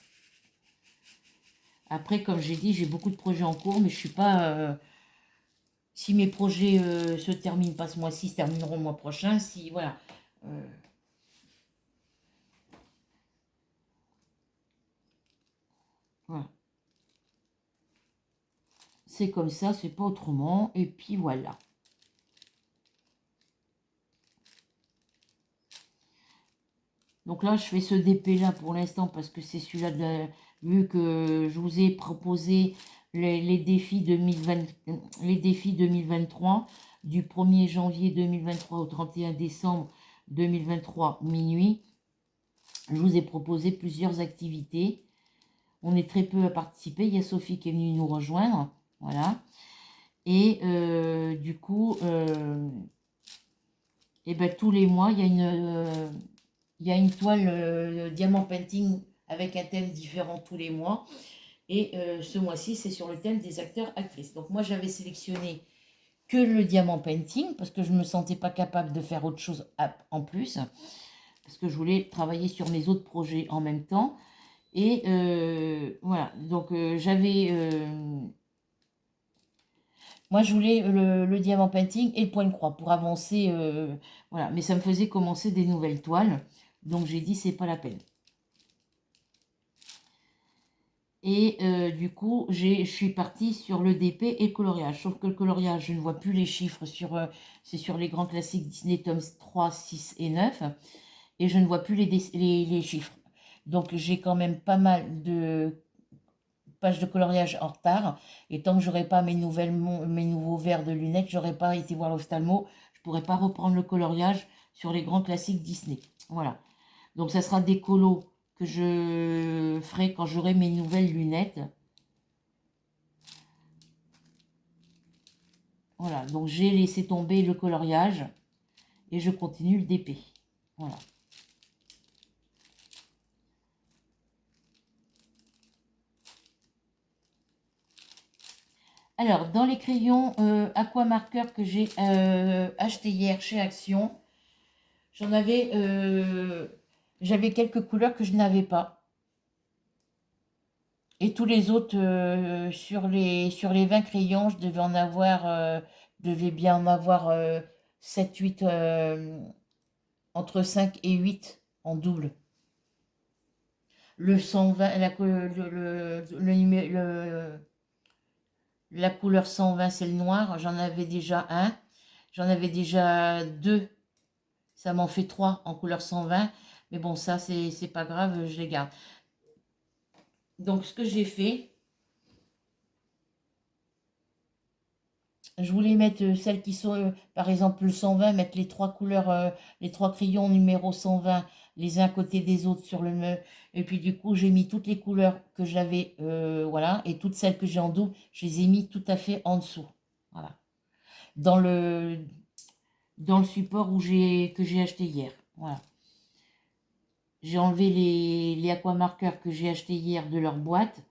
Après, comme j'ai dit, j'ai beaucoup de projets en cours, mais je suis pas... si mes projets se terminent pas ce mois-ci, se termineront le mois prochain. Si, voilà. Voilà. C'est comme ça, c'est pas autrement. Et puis voilà. Donc là, je fais ce DP là pour l'instant parce que c'est celui-là, vu que je vous ai proposé les défis 2020, les défis 2023, du 1er janvier 2023 au 31 décembre 2023 minuit. Je vous ai proposé plusieurs activités. On est très peu à participer. Il y a Sophie qui est venue nous rejoindre. Voilà. Et du coup, et ben, tous les mois, il y a une toile diamant painting avec un thème différent tous les mois. Et ce mois-ci, c'est sur le thème des acteurs-actrices. Donc moi, j'avais sélectionné que le diamant painting parce que je ne me sentais pas capable de faire autre chose en plus. Parce que je voulais travailler sur mes autres projets en même temps. Et voilà, donc j'avais... moi, je voulais le diamant painting et le point de croix pour avancer. Voilà, mais ça me faisait commencer des nouvelles toiles. Donc j'ai dit, c'est pas la peine. Et du coup, je suis partie sur le DP et le coloriage. Sauf que le coloriage, je ne vois plus les chiffres. C'est sur les grands classiques Disney tomes 3, 6 et 9. Et je ne vois plus les chiffres. Donc j'ai quand même pas mal de pages de coloriage en retard. Et tant que j'aurai pas mes nouveaux verres de lunettes, j'aurais pas été voir l'ophtalmo. Je pourrais pas reprendre le coloriage sur les grands classiques Disney. Voilà. Donc ça sera des colos que je ferai quand j'aurai mes nouvelles lunettes. Voilà, donc j'ai laissé tomber le coloriage et je continue le DP. Voilà. Alors, dans les crayons aquamarqueurs que j'ai acheté hier chez Action, j'avais quelques couleurs que je n'avais pas. Et tous les autres, sur les 20 crayons, devais bien en avoir 7, 8, entre 5 et 8 en double. Le 120, la couleur 120, c'est le noir. J'en avais déjà un. J'en avais déjà deux. Ça m'en fait trois en couleur 120. Mais bon, ça, c'est pas grave, je les garde. Donc, ce que j'ai fait, je voulais mettre celles qui sont, par exemple, le 120, mettre les trois couleurs, les trois crayons numéro 120, les uns à côté des autres sur le meuble. Et puis, du coup, j'ai mis toutes les couleurs que j'avais, voilà, et toutes celles que j'ai en double, je les ai mis tout à fait en dessous. Voilà. Dans le support que j'ai acheté hier. Voilà. J'ai enlevé les aquamarqueurs que j'ai achetés hier de leur boîte.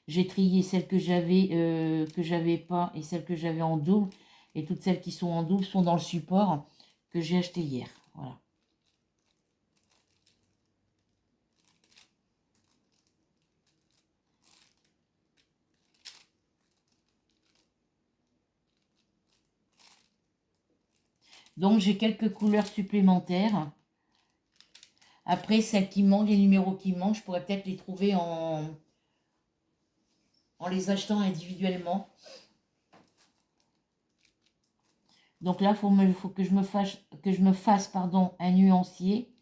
J'ai trié celles que j'avais pas et celles que j'avais en double. Et toutes celles qui sont en double sont dans le support que j'ai acheté hier. Voilà. Donc j'ai quelques couleurs supplémentaires. Après, celles qui manquent, les numéros qui manquent, je pourrais peut-être les trouver en les achetant individuellement. Donc là, il faut que je me fasse un nuancier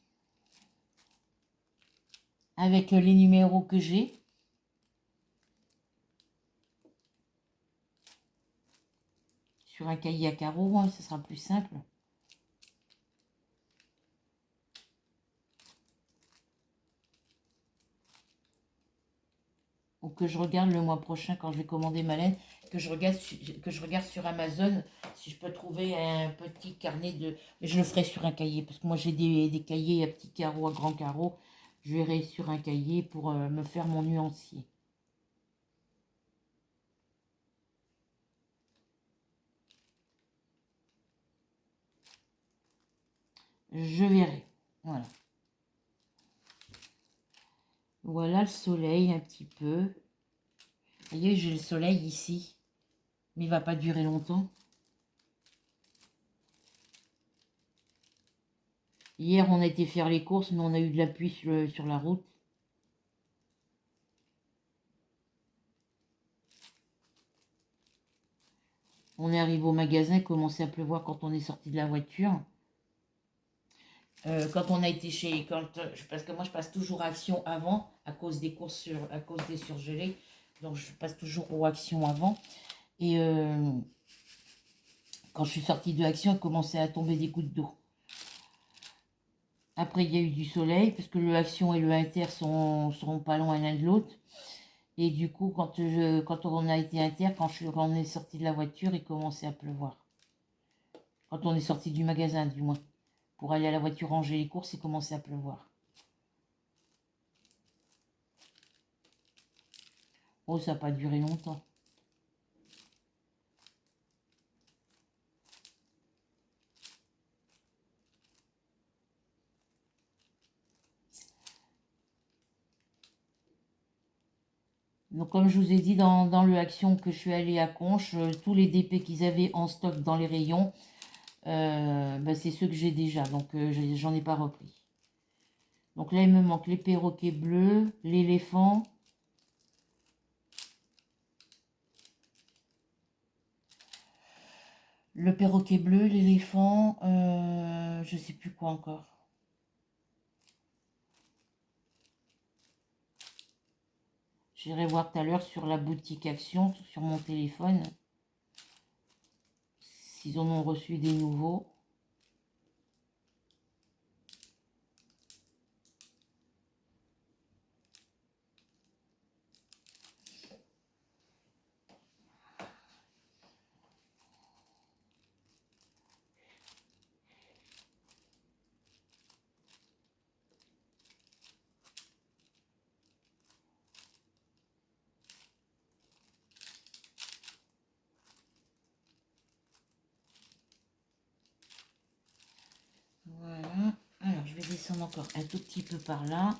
avec les numéros que j'ai. Sur un cahier à carreaux, hein, ce sera plus simple. Ou que je regarde le mois prochain quand je vais commander ma laine, que je regarde sur Amazon si je peux trouver un petit carnet de... Mais je le ferai sur un cahier, parce que moi j'ai des cahiers à petits carreaux, à grands carreaux. Je verrai sur un cahier pour me faire mon nuancier. Je verrai. Voilà. Voilà le soleil un petit peu. Vous voyez, j'ai le soleil ici. Mais il ne va pas durer longtemps. Hier, on a été faire les courses, mais on a eu de la pluie sur la route. On est arrivé au magasin, il commençait à pleuvoir quand on est sorti de la voiture. Quand on a été parce que moi je passe toujours à Action avant, à cause des courses, à cause des surgelés. Donc je passe toujours aux Actions avant. Et quand je suis sortie de Action, il commençait à tomber des gouttes d'eau. Après, il y a eu du soleil, parce que le Action et le Inter seront pas loin l'un de l'autre. Et du coup, quand on a été Inter, quand on est sorti de la voiture, il commençait à pleuvoir. Quand on est sorti du magasin, du moins. Pour aller à la voiture ranger les courses, il commençait à pleuvoir. Oh, ça n'a pas duré longtemps. Donc comme je vous ai dit dans le Action que je suis allée à Conches, tous les DP qu'ils avaient en stock dans les rayons, bah, c'est ceux que j'ai déjà, donc j'en ai pas repris. Donc là il me manque les perroquets bleus, l'éléphant, le perroquet bleu, l'éléphant, je sais plus quoi encore. J'irai voir tout à l'heure sur la boutique Action, sur mon téléphone, s'ils en ont reçu des nouveaux. Voilà. Alors, je vais descendre encore un tout petit peu par là,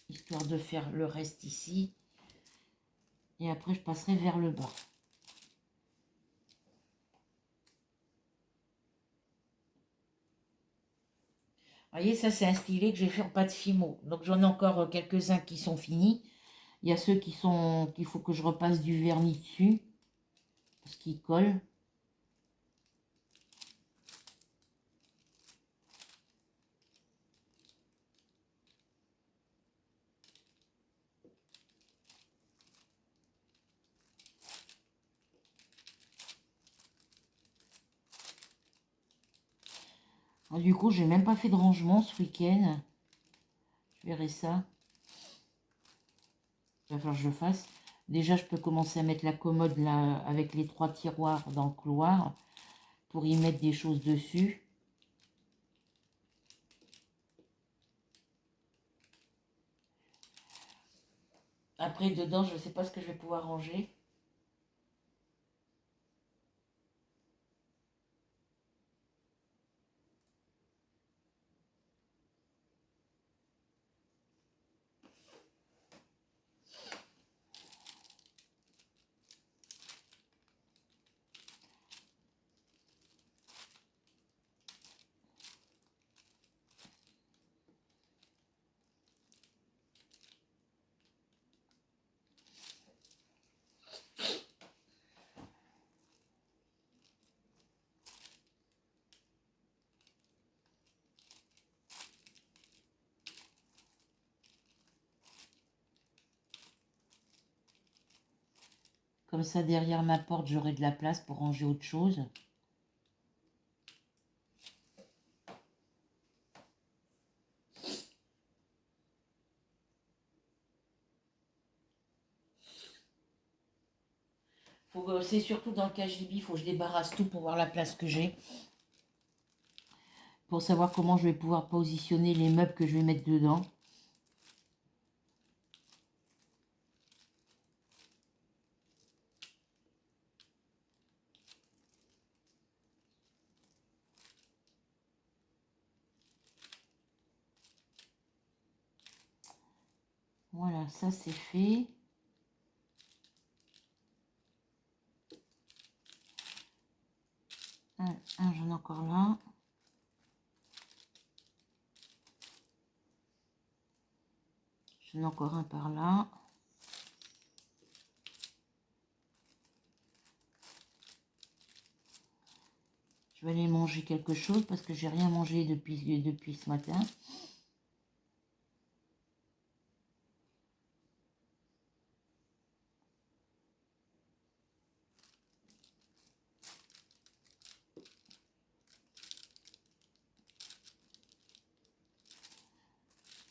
histoire de faire le reste ici. Et après, je passerai vers le bas. Vous voyez, ça, c'est un stylet que j'ai fait en pâte Fimo. Donc, j'en ai encore quelques-uns qui sont finis. Il y a ceux qu'il faut que je repasse du vernis dessus, parce qu'ils collent. Alors, du coup, j'ai même pas fait de rangement ce week-end. Je verrai ça. Il va falloir que je le fasse. Déjà, je peux commencer à mettre la commode là, avec les 3 tiroirs dans le couloir, pour y mettre des choses dessus. Après, dedans, je ne sais pas ce que je vais pouvoir ranger. Comme ça, derrière ma porte, j'aurai de la place pour ranger autre chose. C'est surtout dans le KGB, il faut que je débarrasse tout pour voir la place que j'ai. Pour savoir comment je vais pouvoir positionner les meubles que je vais mettre dedans. Voilà, ça c'est fait. J'en ai encore là. J'en ai encore un par là. Je vais aller manger quelque chose parce que j'ai rien mangé depuis ce matin.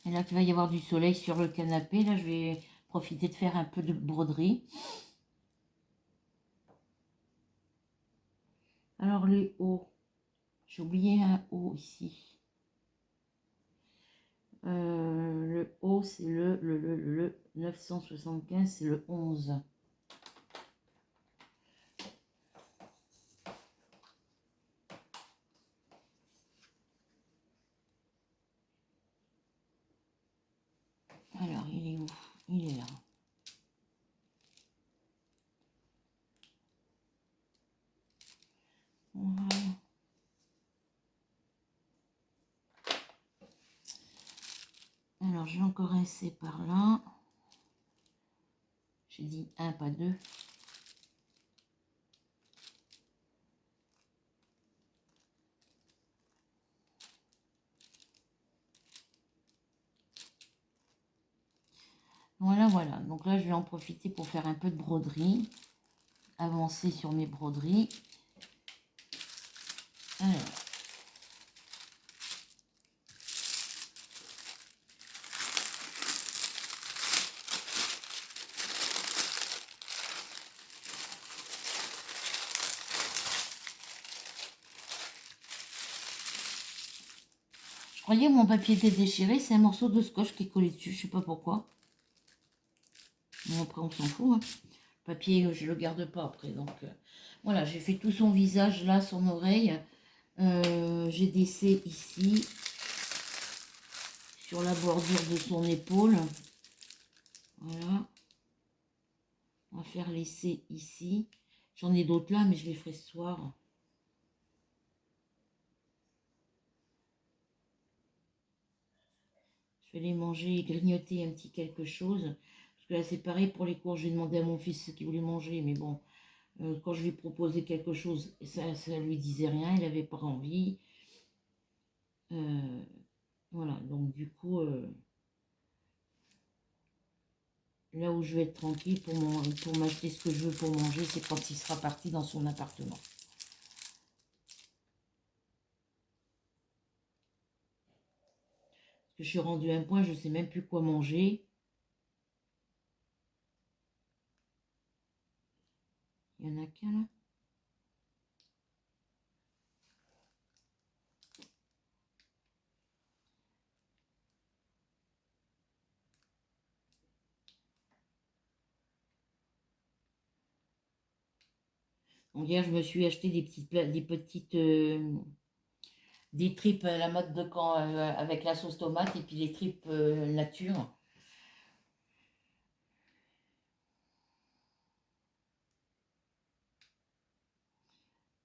Et là qu'il va y avoir du soleil sur le canapé, là je vais profiter de faire un peu de broderie. Alors les hauts, j'ai oublié un haut ici. Le haut c'est le 975, c'est le 11. Alors il est où? Il est là. Alors, j'ai encore un C par là. J'ai dit un, pas deux. Voilà, voilà. Donc là, je vais en profiter pour faire un peu de broderie. Avancer sur mes broderies. Alors. Je croyais que mon papier était déchiré. C'est un morceau de scotch qui est collé dessus. Je sais pas pourquoi. Bon, après, on s'en fout. Hein. Le papier, je le garde pas après. Donc, voilà, j'ai fait tout son visage là, son oreille. J'ai des C ici. Sur la bordure de son épaule. Voilà. On va faire les C ici. J'en ai d'autres là, mais je les ferai ce soir. Je vais les manger et grignoter un petit quelque chose. Parce que là, c'est pareil pour les cours. J'ai demandé à mon fils ce qu'il voulait manger. Mais bon, quand je lui proposais quelque chose, ça lui disait rien. Il n'avait pas envie. Voilà, donc du coup, là où je vais être tranquille pour m'acheter ce que je veux pour manger, c'est quand il sera parti dans son appartement. Parce que je suis rendue à un point, je ne sais même plus quoi manger. Il y en a qu'un là. Donc hier, je me suis acheté des tripes à la mode de Caen avec la sauce tomate et puis les tripes nature.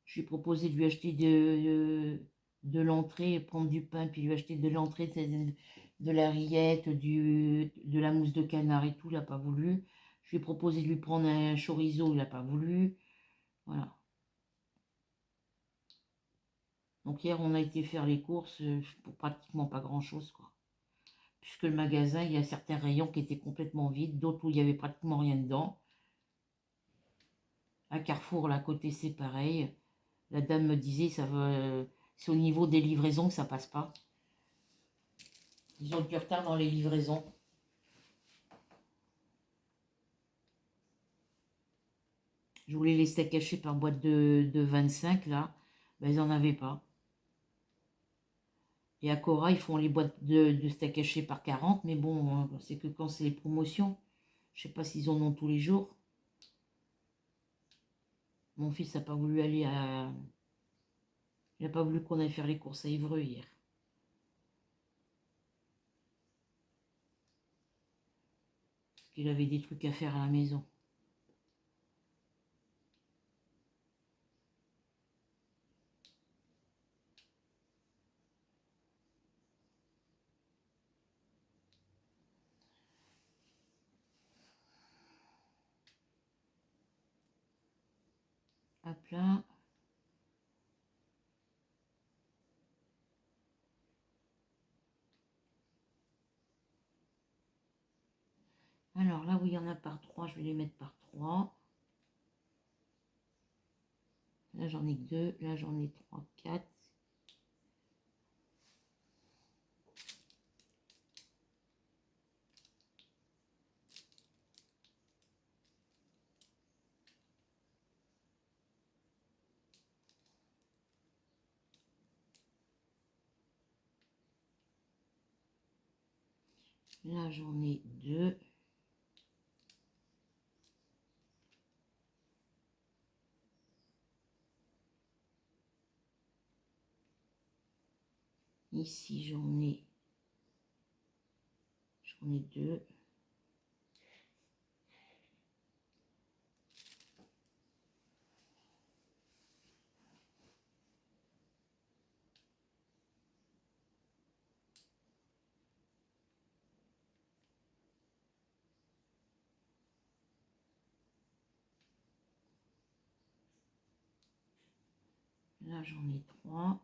Je lui ai proposé de lui acheter de l'entrée, prendre du pain, puis lui acheter de l'entrée, de la rillette, de la mousse de canard et tout, il n'a pas voulu. Je lui ai proposé de lui prendre un chorizo, il n'a pas voulu. Voilà. Donc hier, on a été faire les courses pour pratiquement pas grand-chose, quoi. Puisque le magasin, il y a certains rayons qui étaient complètement vides, d'autres où il n'y avait pratiquement rien dedans. À Carrefour, là, à côté, c'est pareil. La dame me disait, c'est au niveau des livraisons que ça passe pas. Ils ont du retard dans les livraisons. Je voulais les steaks hachés par boîte de 25, là. Ben, ils n'en avaient pas. Et à Cora, ils font les boîtes de steaks hachés par 40, mais bon, hein, c'est que quand c'est les promotions. Je sais pas s'ils en ont tous les jours. Mon fils n'a pas voulu aller à... Il n'a pas voulu qu'on aille faire les courses à Évreux hier. Parce qu'il avait des trucs à faire à la maison. Hop là. Alors là où il y en a par 3, je vais les mettre par 3. Là j'en ai que 2, là j'en ai 3, 4. Là j'en ai 2. Ici j'en ai 2. Là, j'en ai 3.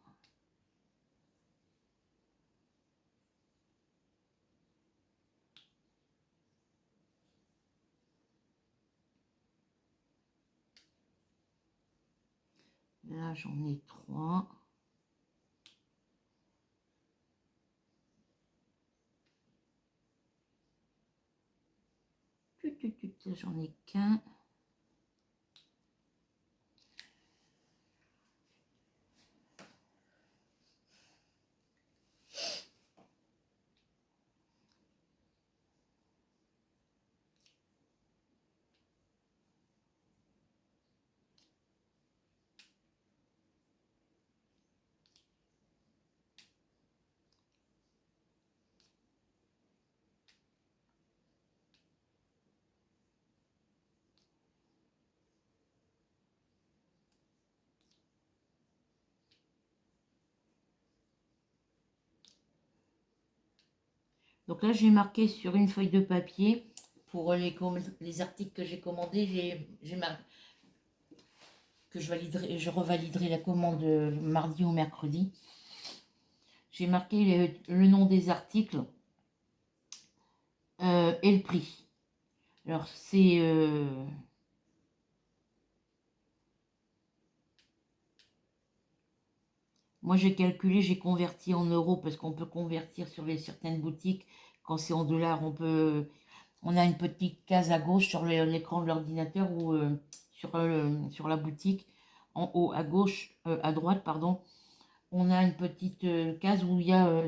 Là, j'en ai 3. Là, j'en ai qu'un. Donc là, j'ai marqué sur une feuille de papier pour les articles que j'ai commandés. J'ai marqué que je revaliderai la commande mardi ou mercredi. J'ai marqué le nom des articles et le prix. Alors, c'est... moi, j'ai calculé, j'ai converti en euros parce qu'on peut convertir sur certaines boutiques. Quand c'est en dollars, on a une petite case à gauche sur l'écran de l'ordinateur ou sur la boutique. En haut à gauche, à droite, pardon, on a une petite case où il y a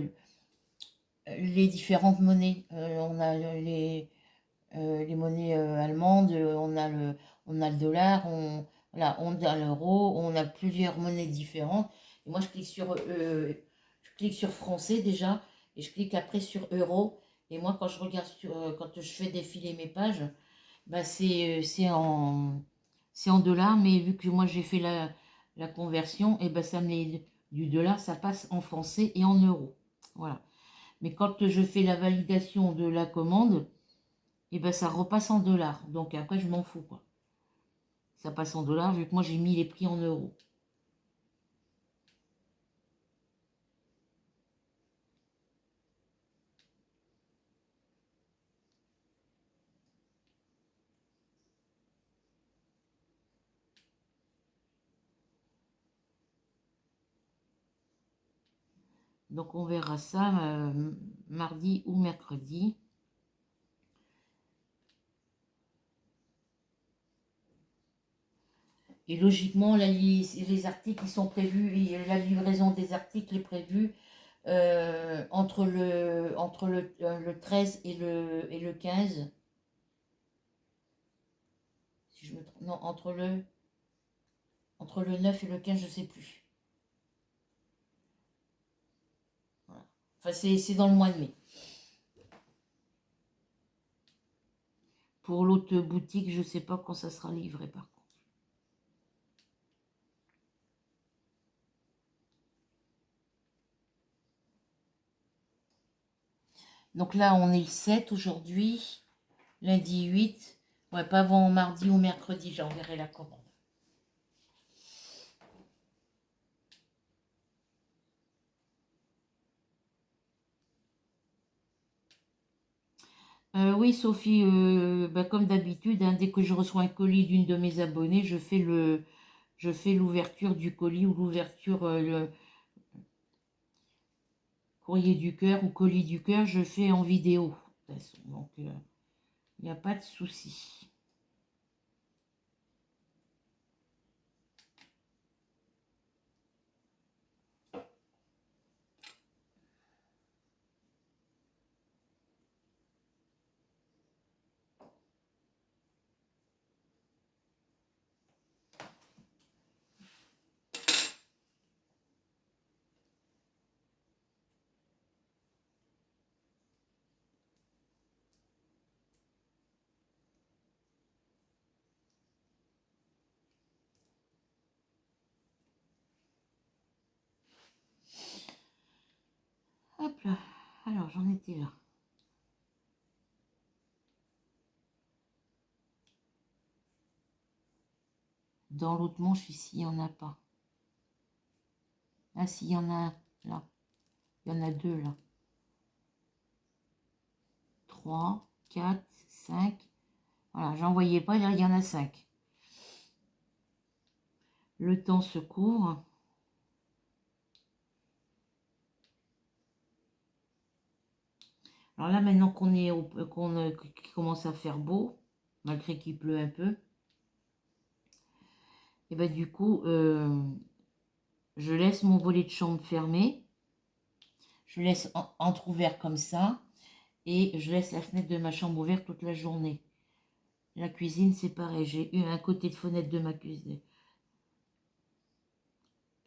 les différentes monnaies. On a les monnaies allemandes, on a le dollar, on a l'euro, on a plusieurs monnaies différentes. Et moi, je clique sur français déjà, et je clique après sur euro. Et moi, quand je regarde quand je fais défiler mes pages, bah c'est en dollars, mais vu que moi j'ai fait la conversion, et ben ça me du dollar, ça passe en français et en euros. Voilà. Mais quand je fais la validation de la commande, et ben ça repasse en dollars. Donc après, je m'en fous, quoi. Ça passe en dollars, vu que moi j'ai mis les prix en euros. Donc on verra ça mardi ou mercredi. Et logiquement, les articles qui sont prévus, et la livraison des articles est prévue entre le 13 et le 15. Si je me trompe, non, entre le 9 et le 15, je ne sais plus. Voilà. Enfin, c'est dans le mois de mai. Pour l'autre boutique, je ne sais pas quand ça sera livré par contre. Donc là, on est le 7 aujourd'hui, lundi 8. Ouais, pas avant mardi ou mercredi, j'enverrai la commande. Oui, Sophie, bah, comme d'habitude, hein, dès que je reçois un colis d'une de mes abonnées, je fais l'ouverture du colis ou l'ouverture, le courrier du cœur ou colis du cœur, je fais en vidéo. De toute façon, donc, il n'y a pas de souci. Hop là. Alors, j'en étais là. Dans l'autre manche, ici, il n'y en a pas. Ah si, il y en a là. Il y en a deux là. 3, 4, 5. Voilà, j'en voyais pas, là il y en a 5. Le temps se court. Alors là, maintenant qu'il commence à faire beau, malgré qu'il pleut un peu, et ben du coup, je laisse mon volet de chambre fermé. Je laisse entrouvert comme ça. Et je laisse la fenêtre de ma chambre ouverte toute la journée. La cuisine, c'est pareil. J'ai eu un côté de fenêtre de ma cuisine.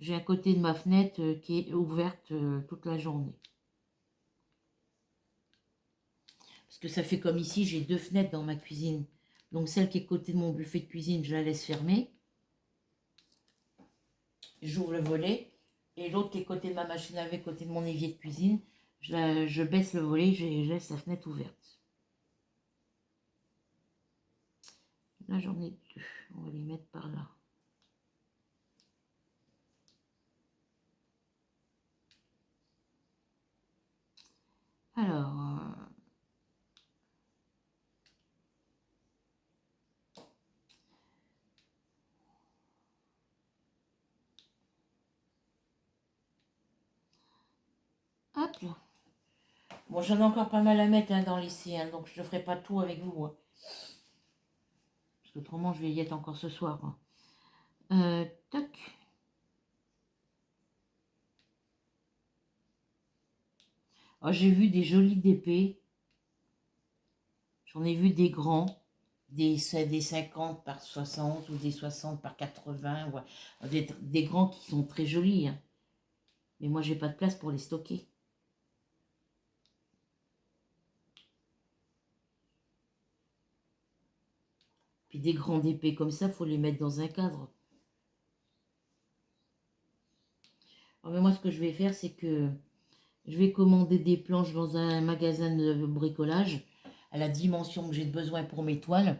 J'ai un côté de ma fenêtre qui est ouverte toute la journée. Parce que ça fait comme ici, j'ai 2 fenêtres dans ma cuisine. Donc celle qui est côté de mon buffet de cuisine, je la laisse fermée. J'ouvre le volet. Et l'autre qui est côté de ma machine à laver, côté de mon évier de cuisine, je baisse le volet, je laisse la fenêtre ouverte. Là, j'en ai 2. On va les mettre par là. Alors, hop là. Bon, j'en ai encore pas mal à mettre dans l'essai, donc je ne ferai pas tout avec vous. Parce qu'autrement, je vais y être encore ce soir. Tac. Oh, j'ai vu des jolies DP. J'en ai vu des grands. Des 50 par 60 ou des 60 par 80. Ouais. Des grands qui sont très jolis. Mais moi, j'ai pas de place pour les stocker. Puis des grands épées comme ça, faut les mettre dans un cadre. Alors, mais moi, ce que je vais faire, c'est que je vais commander des planches dans un magasin de bricolage à la dimension que j'ai besoin pour mes toiles.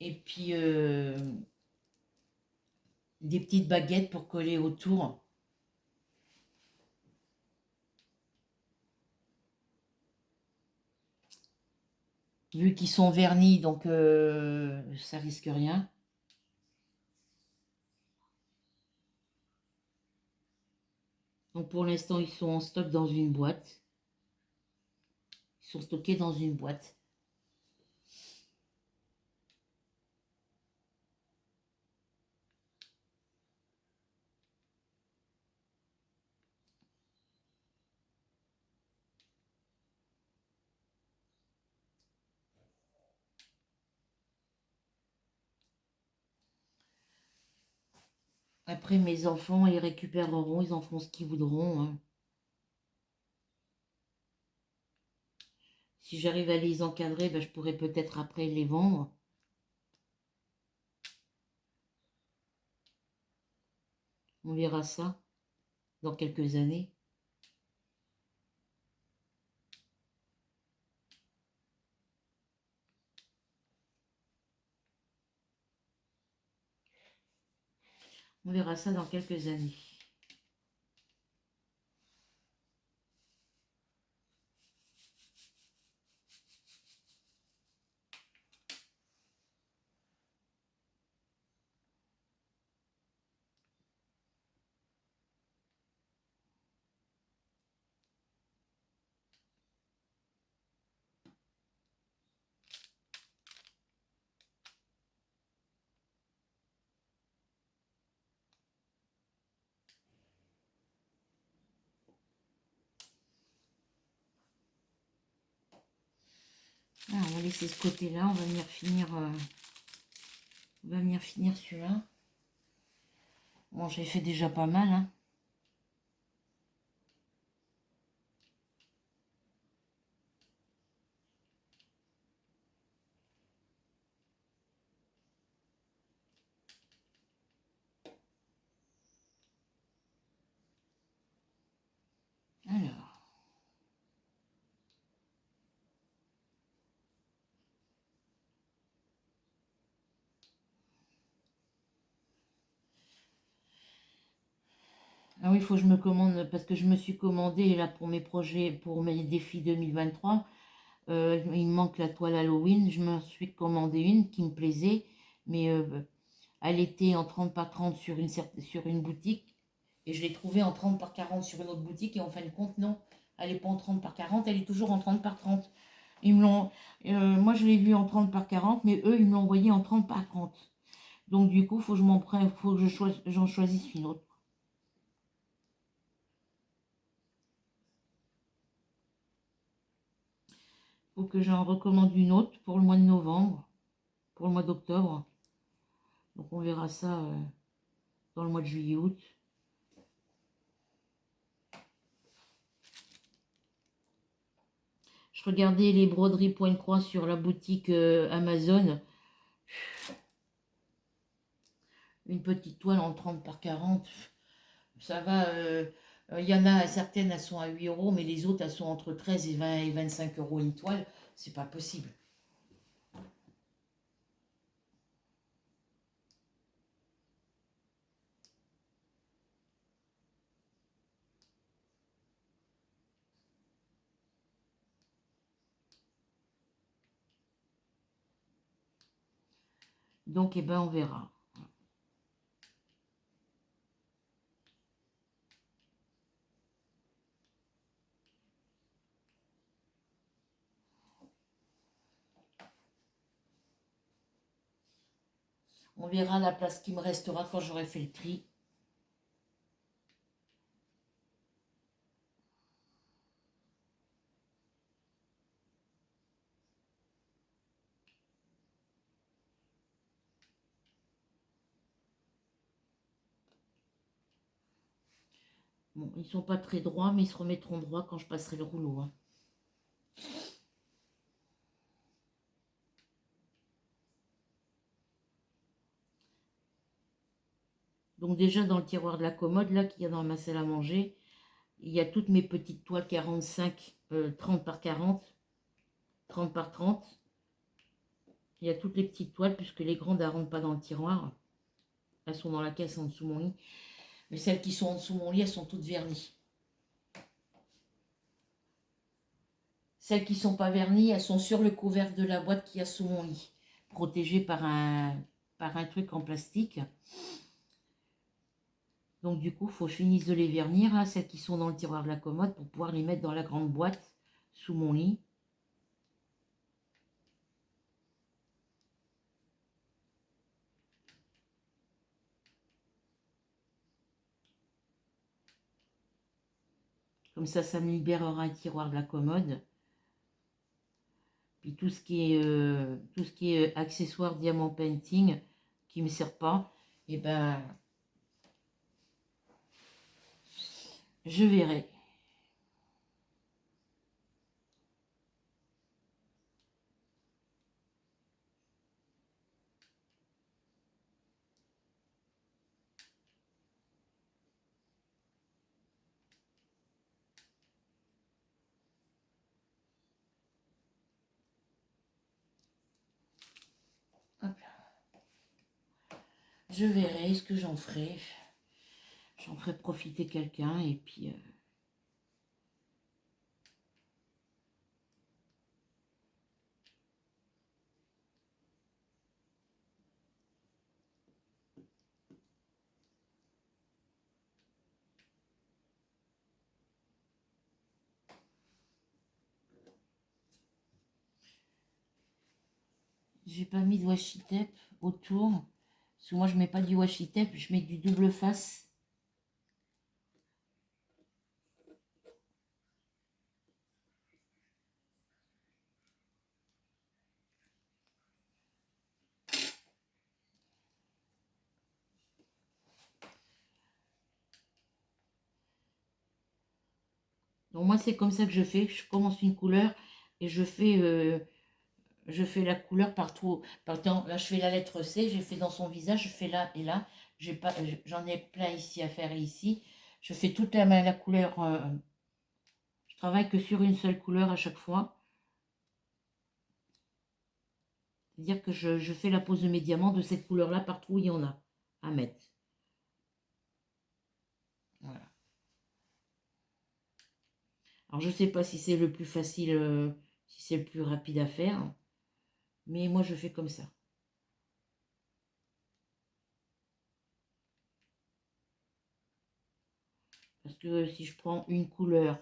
Et puis des petites baguettes pour coller autour. Vu qu'ils sont vernis, donc ça risque rien. Donc pour l'instant, ils sont en stock dans une boîte. Ils sont stockés dans une boîte. Après, mes enfants, ils récupéreront, ils en feront ce qu'ils voudront. Si j'arrive à les encadrer, ben, je pourrais peut-être après les vendre. On verra ça dans quelques années. On verra ça dans quelques années. Ah, on va laisser ce côté-là, on va venir finir, celui-là. Bon, j'ai fait déjà pas mal. Alors. Ah oui, il faut que je me commande, parce que je me suis commandé là pour mes projets, pour mes défis 2023. Il me manque la toile Halloween. Je me suis commandé une qui me plaisait, mais elle était en 30 par 30 sur une boutique. Et je l'ai trouvée en 30 par 40 sur une autre boutique. Et en fin de compte, non, elle n'est pas en 30 par 40, elle est toujours en 30 par 30. Ils me l'ont, moi, je l'ai vue en 30 par 40, mais eux, ils me l'ont envoyé en 30 par 30. Donc, du coup, il faut que je m'en prenne, faut que j'en choisisse une autre. Il faut que j'en recommande une autre pour le mois de novembre, pour le mois d'octobre. Donc, on verra ça dans le mois de juillet-août. Je regardais les broderies Pointe-Croix sur la boutique Amazon. Une petite toile en 30 par 40, ça va. Il y en a certaines, elles sont à 8 euros, mais les autres, elles sont entre 13 et 20 et 25 euros une toile. C'est pas possible. Donc, eh ben, on verra. On verra la place qui me restera quand j'aurai fait le tri. Bon, ils sont pas très droits, mais ils se remettront droits quand je passerai le rouleau, hein. Donc déjà, dans le tiroir de la commode, là, qu'il y a dans ma salle à manger, il y a toutes mes petites toiles 45, 30 par 40, 30 par 30. Il y a toutes les petites toiles, puisque les grandes, elles ne rentrent pas dans le tiroir. Elles sont dans la caisse en dessous de mon lit. Mais celles qui sont en dessous de mon lit, elles sont toutes vernies. Celles qui ne sont pas vernies, elles sont sur le couvercle de la boîte qu'il y a sous mon lit, protégées par un truc en plastique. Donc du coup, il faut que je finisse de les vernir, là, celles qui sont dans le tiroir de la commode, pour pouvoir les mettre dans la grande boîte sous mon lit. Comme ça me libérera un tiroir de la commode. Puis tout ce qui est accessoire diamant painting qui ne me sert pas, et ben je verrai. Hop. Je verrai ce que j'en ferai. J'en ferai profiter quelqu'un et puis j'ai pas mis de washi tape autour. Parce que moi je mets pas du washi tape, je mets du double face. Donc moi c'est comme ça que je fais. Je commence une couleur et je fais la couleur partout. Là je fais la lettre C, j'ai fait dans son visage, je fais là et là. J'en ai plein ici à faire et ici. Je fais toute la couleur. Je travaille que sur une seule couleur à chaque fois. C'est-à-dire que je fais la pose de mes diamants de cette couleur-là partout où il y en a à mettre. Voilà. Alors, je ne sais pas si c'est le plus facile, si c'est le plus rapide à faire, mais moi, je fais comme ça. Parce que si je prends une couleur,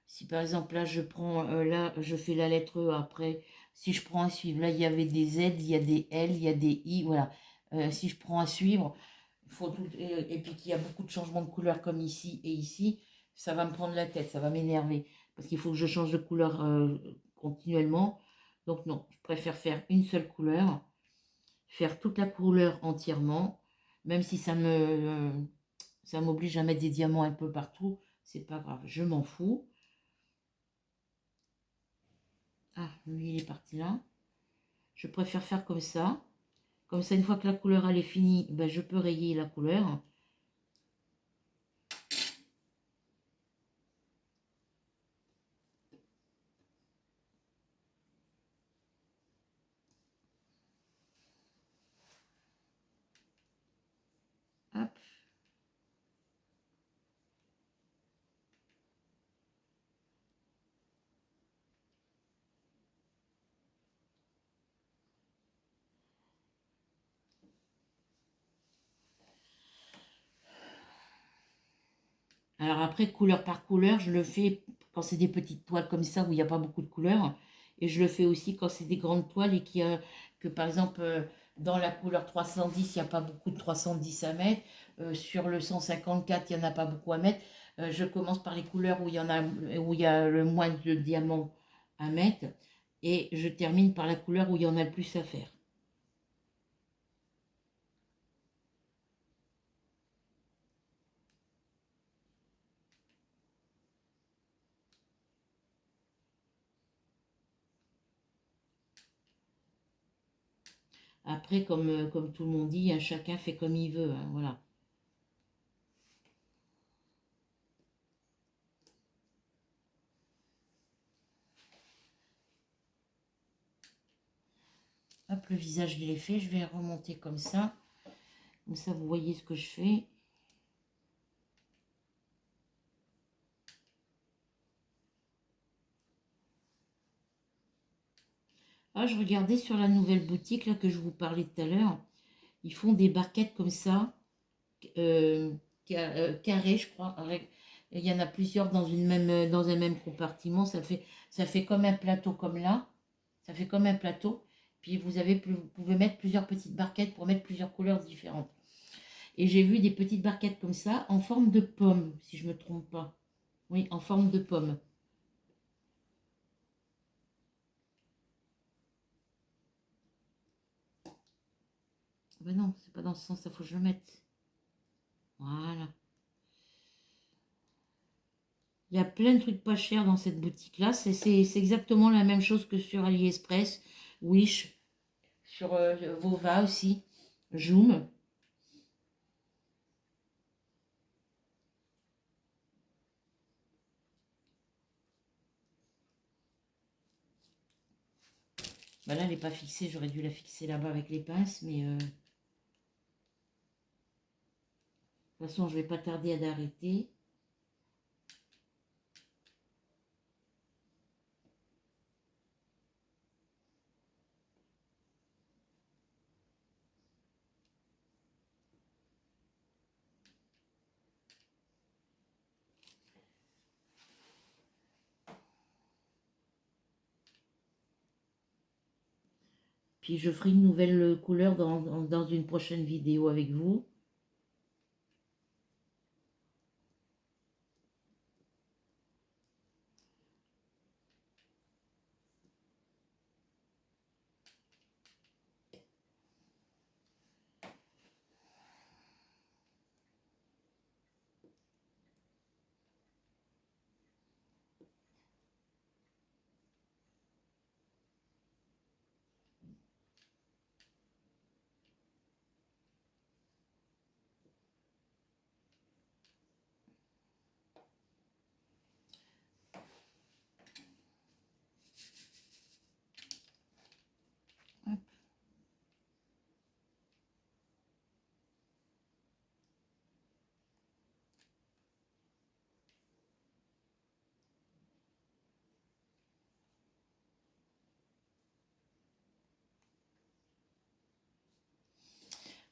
si par exemple là, je prends, là, je fais la lettre E après, si je prends à suivre, là, il y avait des Z, il y a des L, il y a des I, voilà. Si je prends à suivre, il faut tout, et puis qu'il y a beaucoup de changements de couleur comme ici et ici, ça va me prendre la tête, ça va m'énerver. Parce qu'il faut que je change de couleur continuellement. Donc non, je préfère faire une seule couleur, faire toute la couleur entièrement, même si ça m'oblige à mettre des diamants un peu partout, c'est pas grave, je m'en fous. Ah, lui, il est parti là. Je préfère faire comme ça. Comme ça, une fois que la couleur elle est finie, ben, je peux rayer la couleur. Hop. Alors après, couleur par couleur, je le fais quand c'est des petites toiles comme ça où il n'y a pas beaucoup de couleurs. Et je le fais aussi quand c'est des grandes toiles et que par exemple, dans la couleur 310, il n'y a pas beaucoup de 310 à mettre. Sur le 154, il n'y en a pas beaucoup à mettre. Je commence par les couleurs où il y a le moins de diamants à mettre. Et je termine par la couleur où il y en a le plus à faire. Après, comme tout le monde dit, hein, chacun fait comme il veut, hein, voilà. Hop, le visage, il est fait. Je vais remonter comme ça. Comme ça, vous voyez ce que je fais. Ah, je regardais sur la nouvelle boutique là, que je vous parlais tout à l'heure. Ils font des barquettes comme ça, euh, carrées, je crois. Il y en a plusieurs dans un même compartiment. Ça fait comme un plateau comme là. Ça fait comme un plateau. Puis vous pouvez mettre plusieurs petites barquettes pour mettre plusieurs couleurs différentes. Et j'ai vu des petites barquettes comme ça, en forme de pomme, si je ne me trompe pas. Oui, en forme de pomme. Ben non, c'est pas dans ce sens, il faut que je le mette. Voilà. Il y a plein de trucs pas chers dans cette boutique-là. C'est exactement la même chose que sur AliExpress, Wish, sur Vova aussi, Joom. Ben là, elle n'est pas fixée, j'aurais dû la fixer là-bas avec les pinces, mais de toute façon, je vais pas tarder à l'arrêter. Puis je ferai une nouvelle couleur dans une prochaine vidéo avec vous.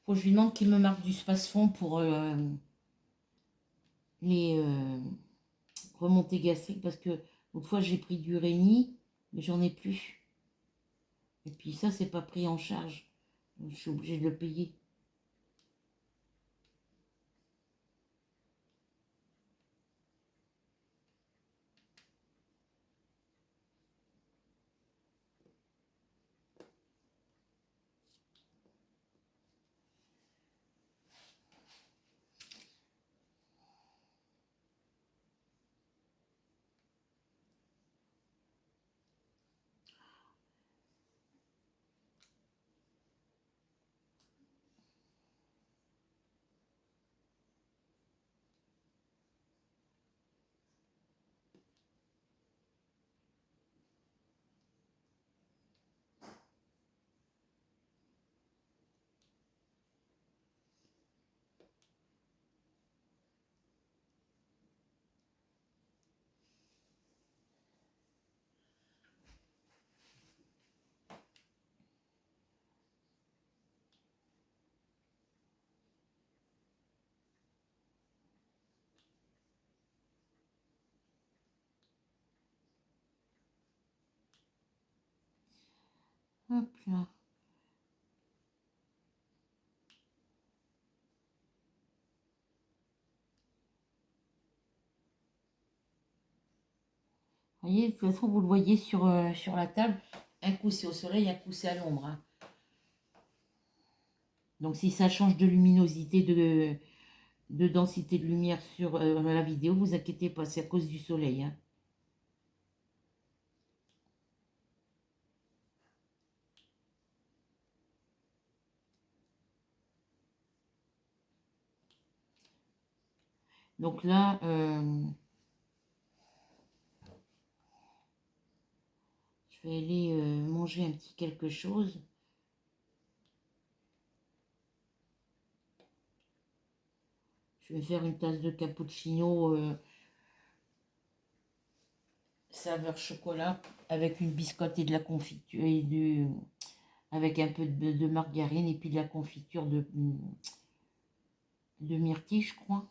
Faut que je lui demande qu'il me marque du space-fond pour les remontées gastriques. Parce que l'autre fois, j'ai pris du Rémi, mais j'en ai plus. Et puis ça, c'est pas pris en charge. Je suis obligée de le payer. Hop là. Vous voyez, de toute façon, vous le voyez sur la table. Un coup, c'est au soleil, un coup, c'est à l'ombre. Hein. Donc, si ça change de luminosité, de densité de lumière sur la vidéo, vous inquiétez pas, c'est à cause du soleil. Hein. Donc là, je vais aller manger un petit quelque chose. Je vais faire une tasse de cappuccino saveur chocolat avec une biscotte et de la confiture avec un peu de margarine et puis de la confiture de myrtille, je crois.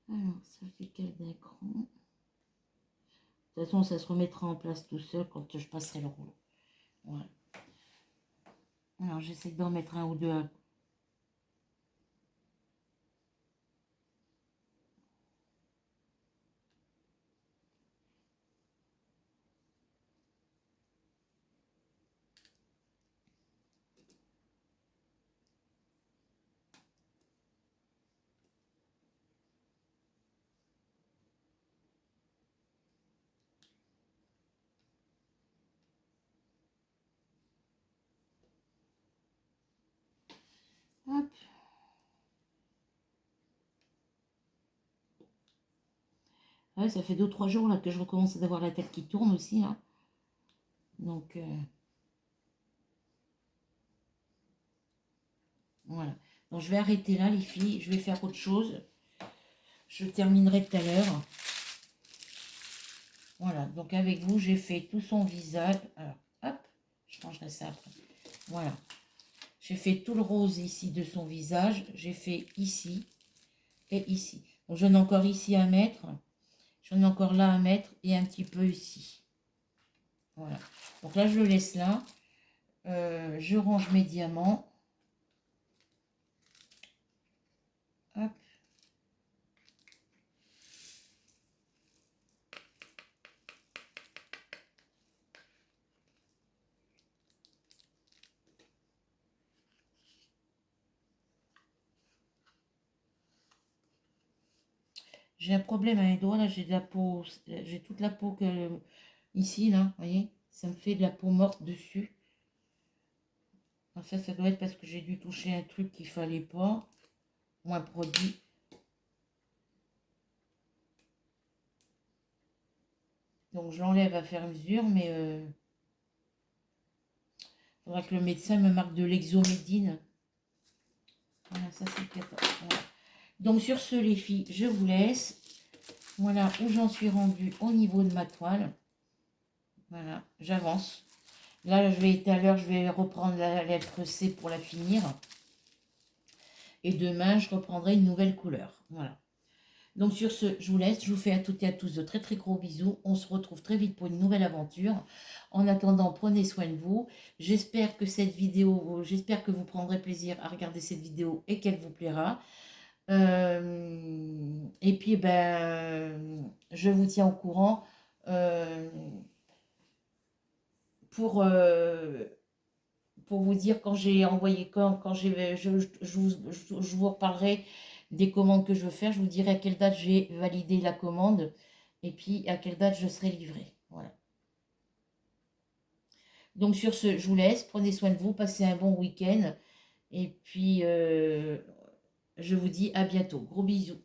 Alors, ça fait quel d'écran. De toute façon, ça se remettra en place tout seul quand je passerai le rouleau. Voilà. Alors, j'essaie d'en mettre un ou deux à... Hop. Ouais, ça fait 2-3 jours là que je recommence à avoir la tête qui tourne aussi. Là. Donc, voilà. Donc, je vais arrêter là, les filles. Je vais faire autre chose. Je terminerai tout à l'heure. Voilà. Donc, avec vous, j'ai fait tout son visage. Alors, hop. Je changerai ça après. Voilà. J'ai fait tout le rose ici de son visage. J'ai fait ici et ici. Donc, j'en ai encore ici à mettre. J'en ai encore là à mettre et un petit peu ici. Voilà. Donc là, je le laisse là. Je range mes diamants. Hop. J'ai un problème à mes doigts, là, j'ai de la peau, j'ai toute la peau que, ici, là, vous voyez, ça me fait de la peau morte dessus. Alors ça doit être parce que j'ai dû toucher un truc qu'il fallait pas, ou un produit. Donc je l'enlève à faire mesure, mais il faudra que le médecin me marque de l'exomédine. Voilà, ça c'est 14. Voilà. Donc sur ce, les filles, je vous laisse. Voilà où j'en suis rendue au niveau de ma toile. Voilà, j'avance. Là, tout à l'heure, je vais reprendre la lettre C pour la finir. Et demain, je reprendrai une nouvelle couleur. Voilà. Donc sur ce, je vous laisse. Je vous fais à toutes et à tous de très très gros bisous. On se retrouve très vite pour une nouvelle aventure. En attendant, prenez soin de vous. J'espère que cette vidéo, j'espère que vous prendrez plaisir à regarder cette vidéo et qu'elle vous plaira. Et puis, je vous tiens au courant pour, euh, pour vous dire quand j'ai envoyé, quand je vous reparlerai des commandes que je veux faire. Je vous dirai à quelle date j'ai validé la commande et puis à quelle date je serai livrée. Voilà. Donc sur ce, je vous laisse. Prenez soin de vous, passez un bon week-end. Et puis, je vous dis à bientôt. Gros bisous.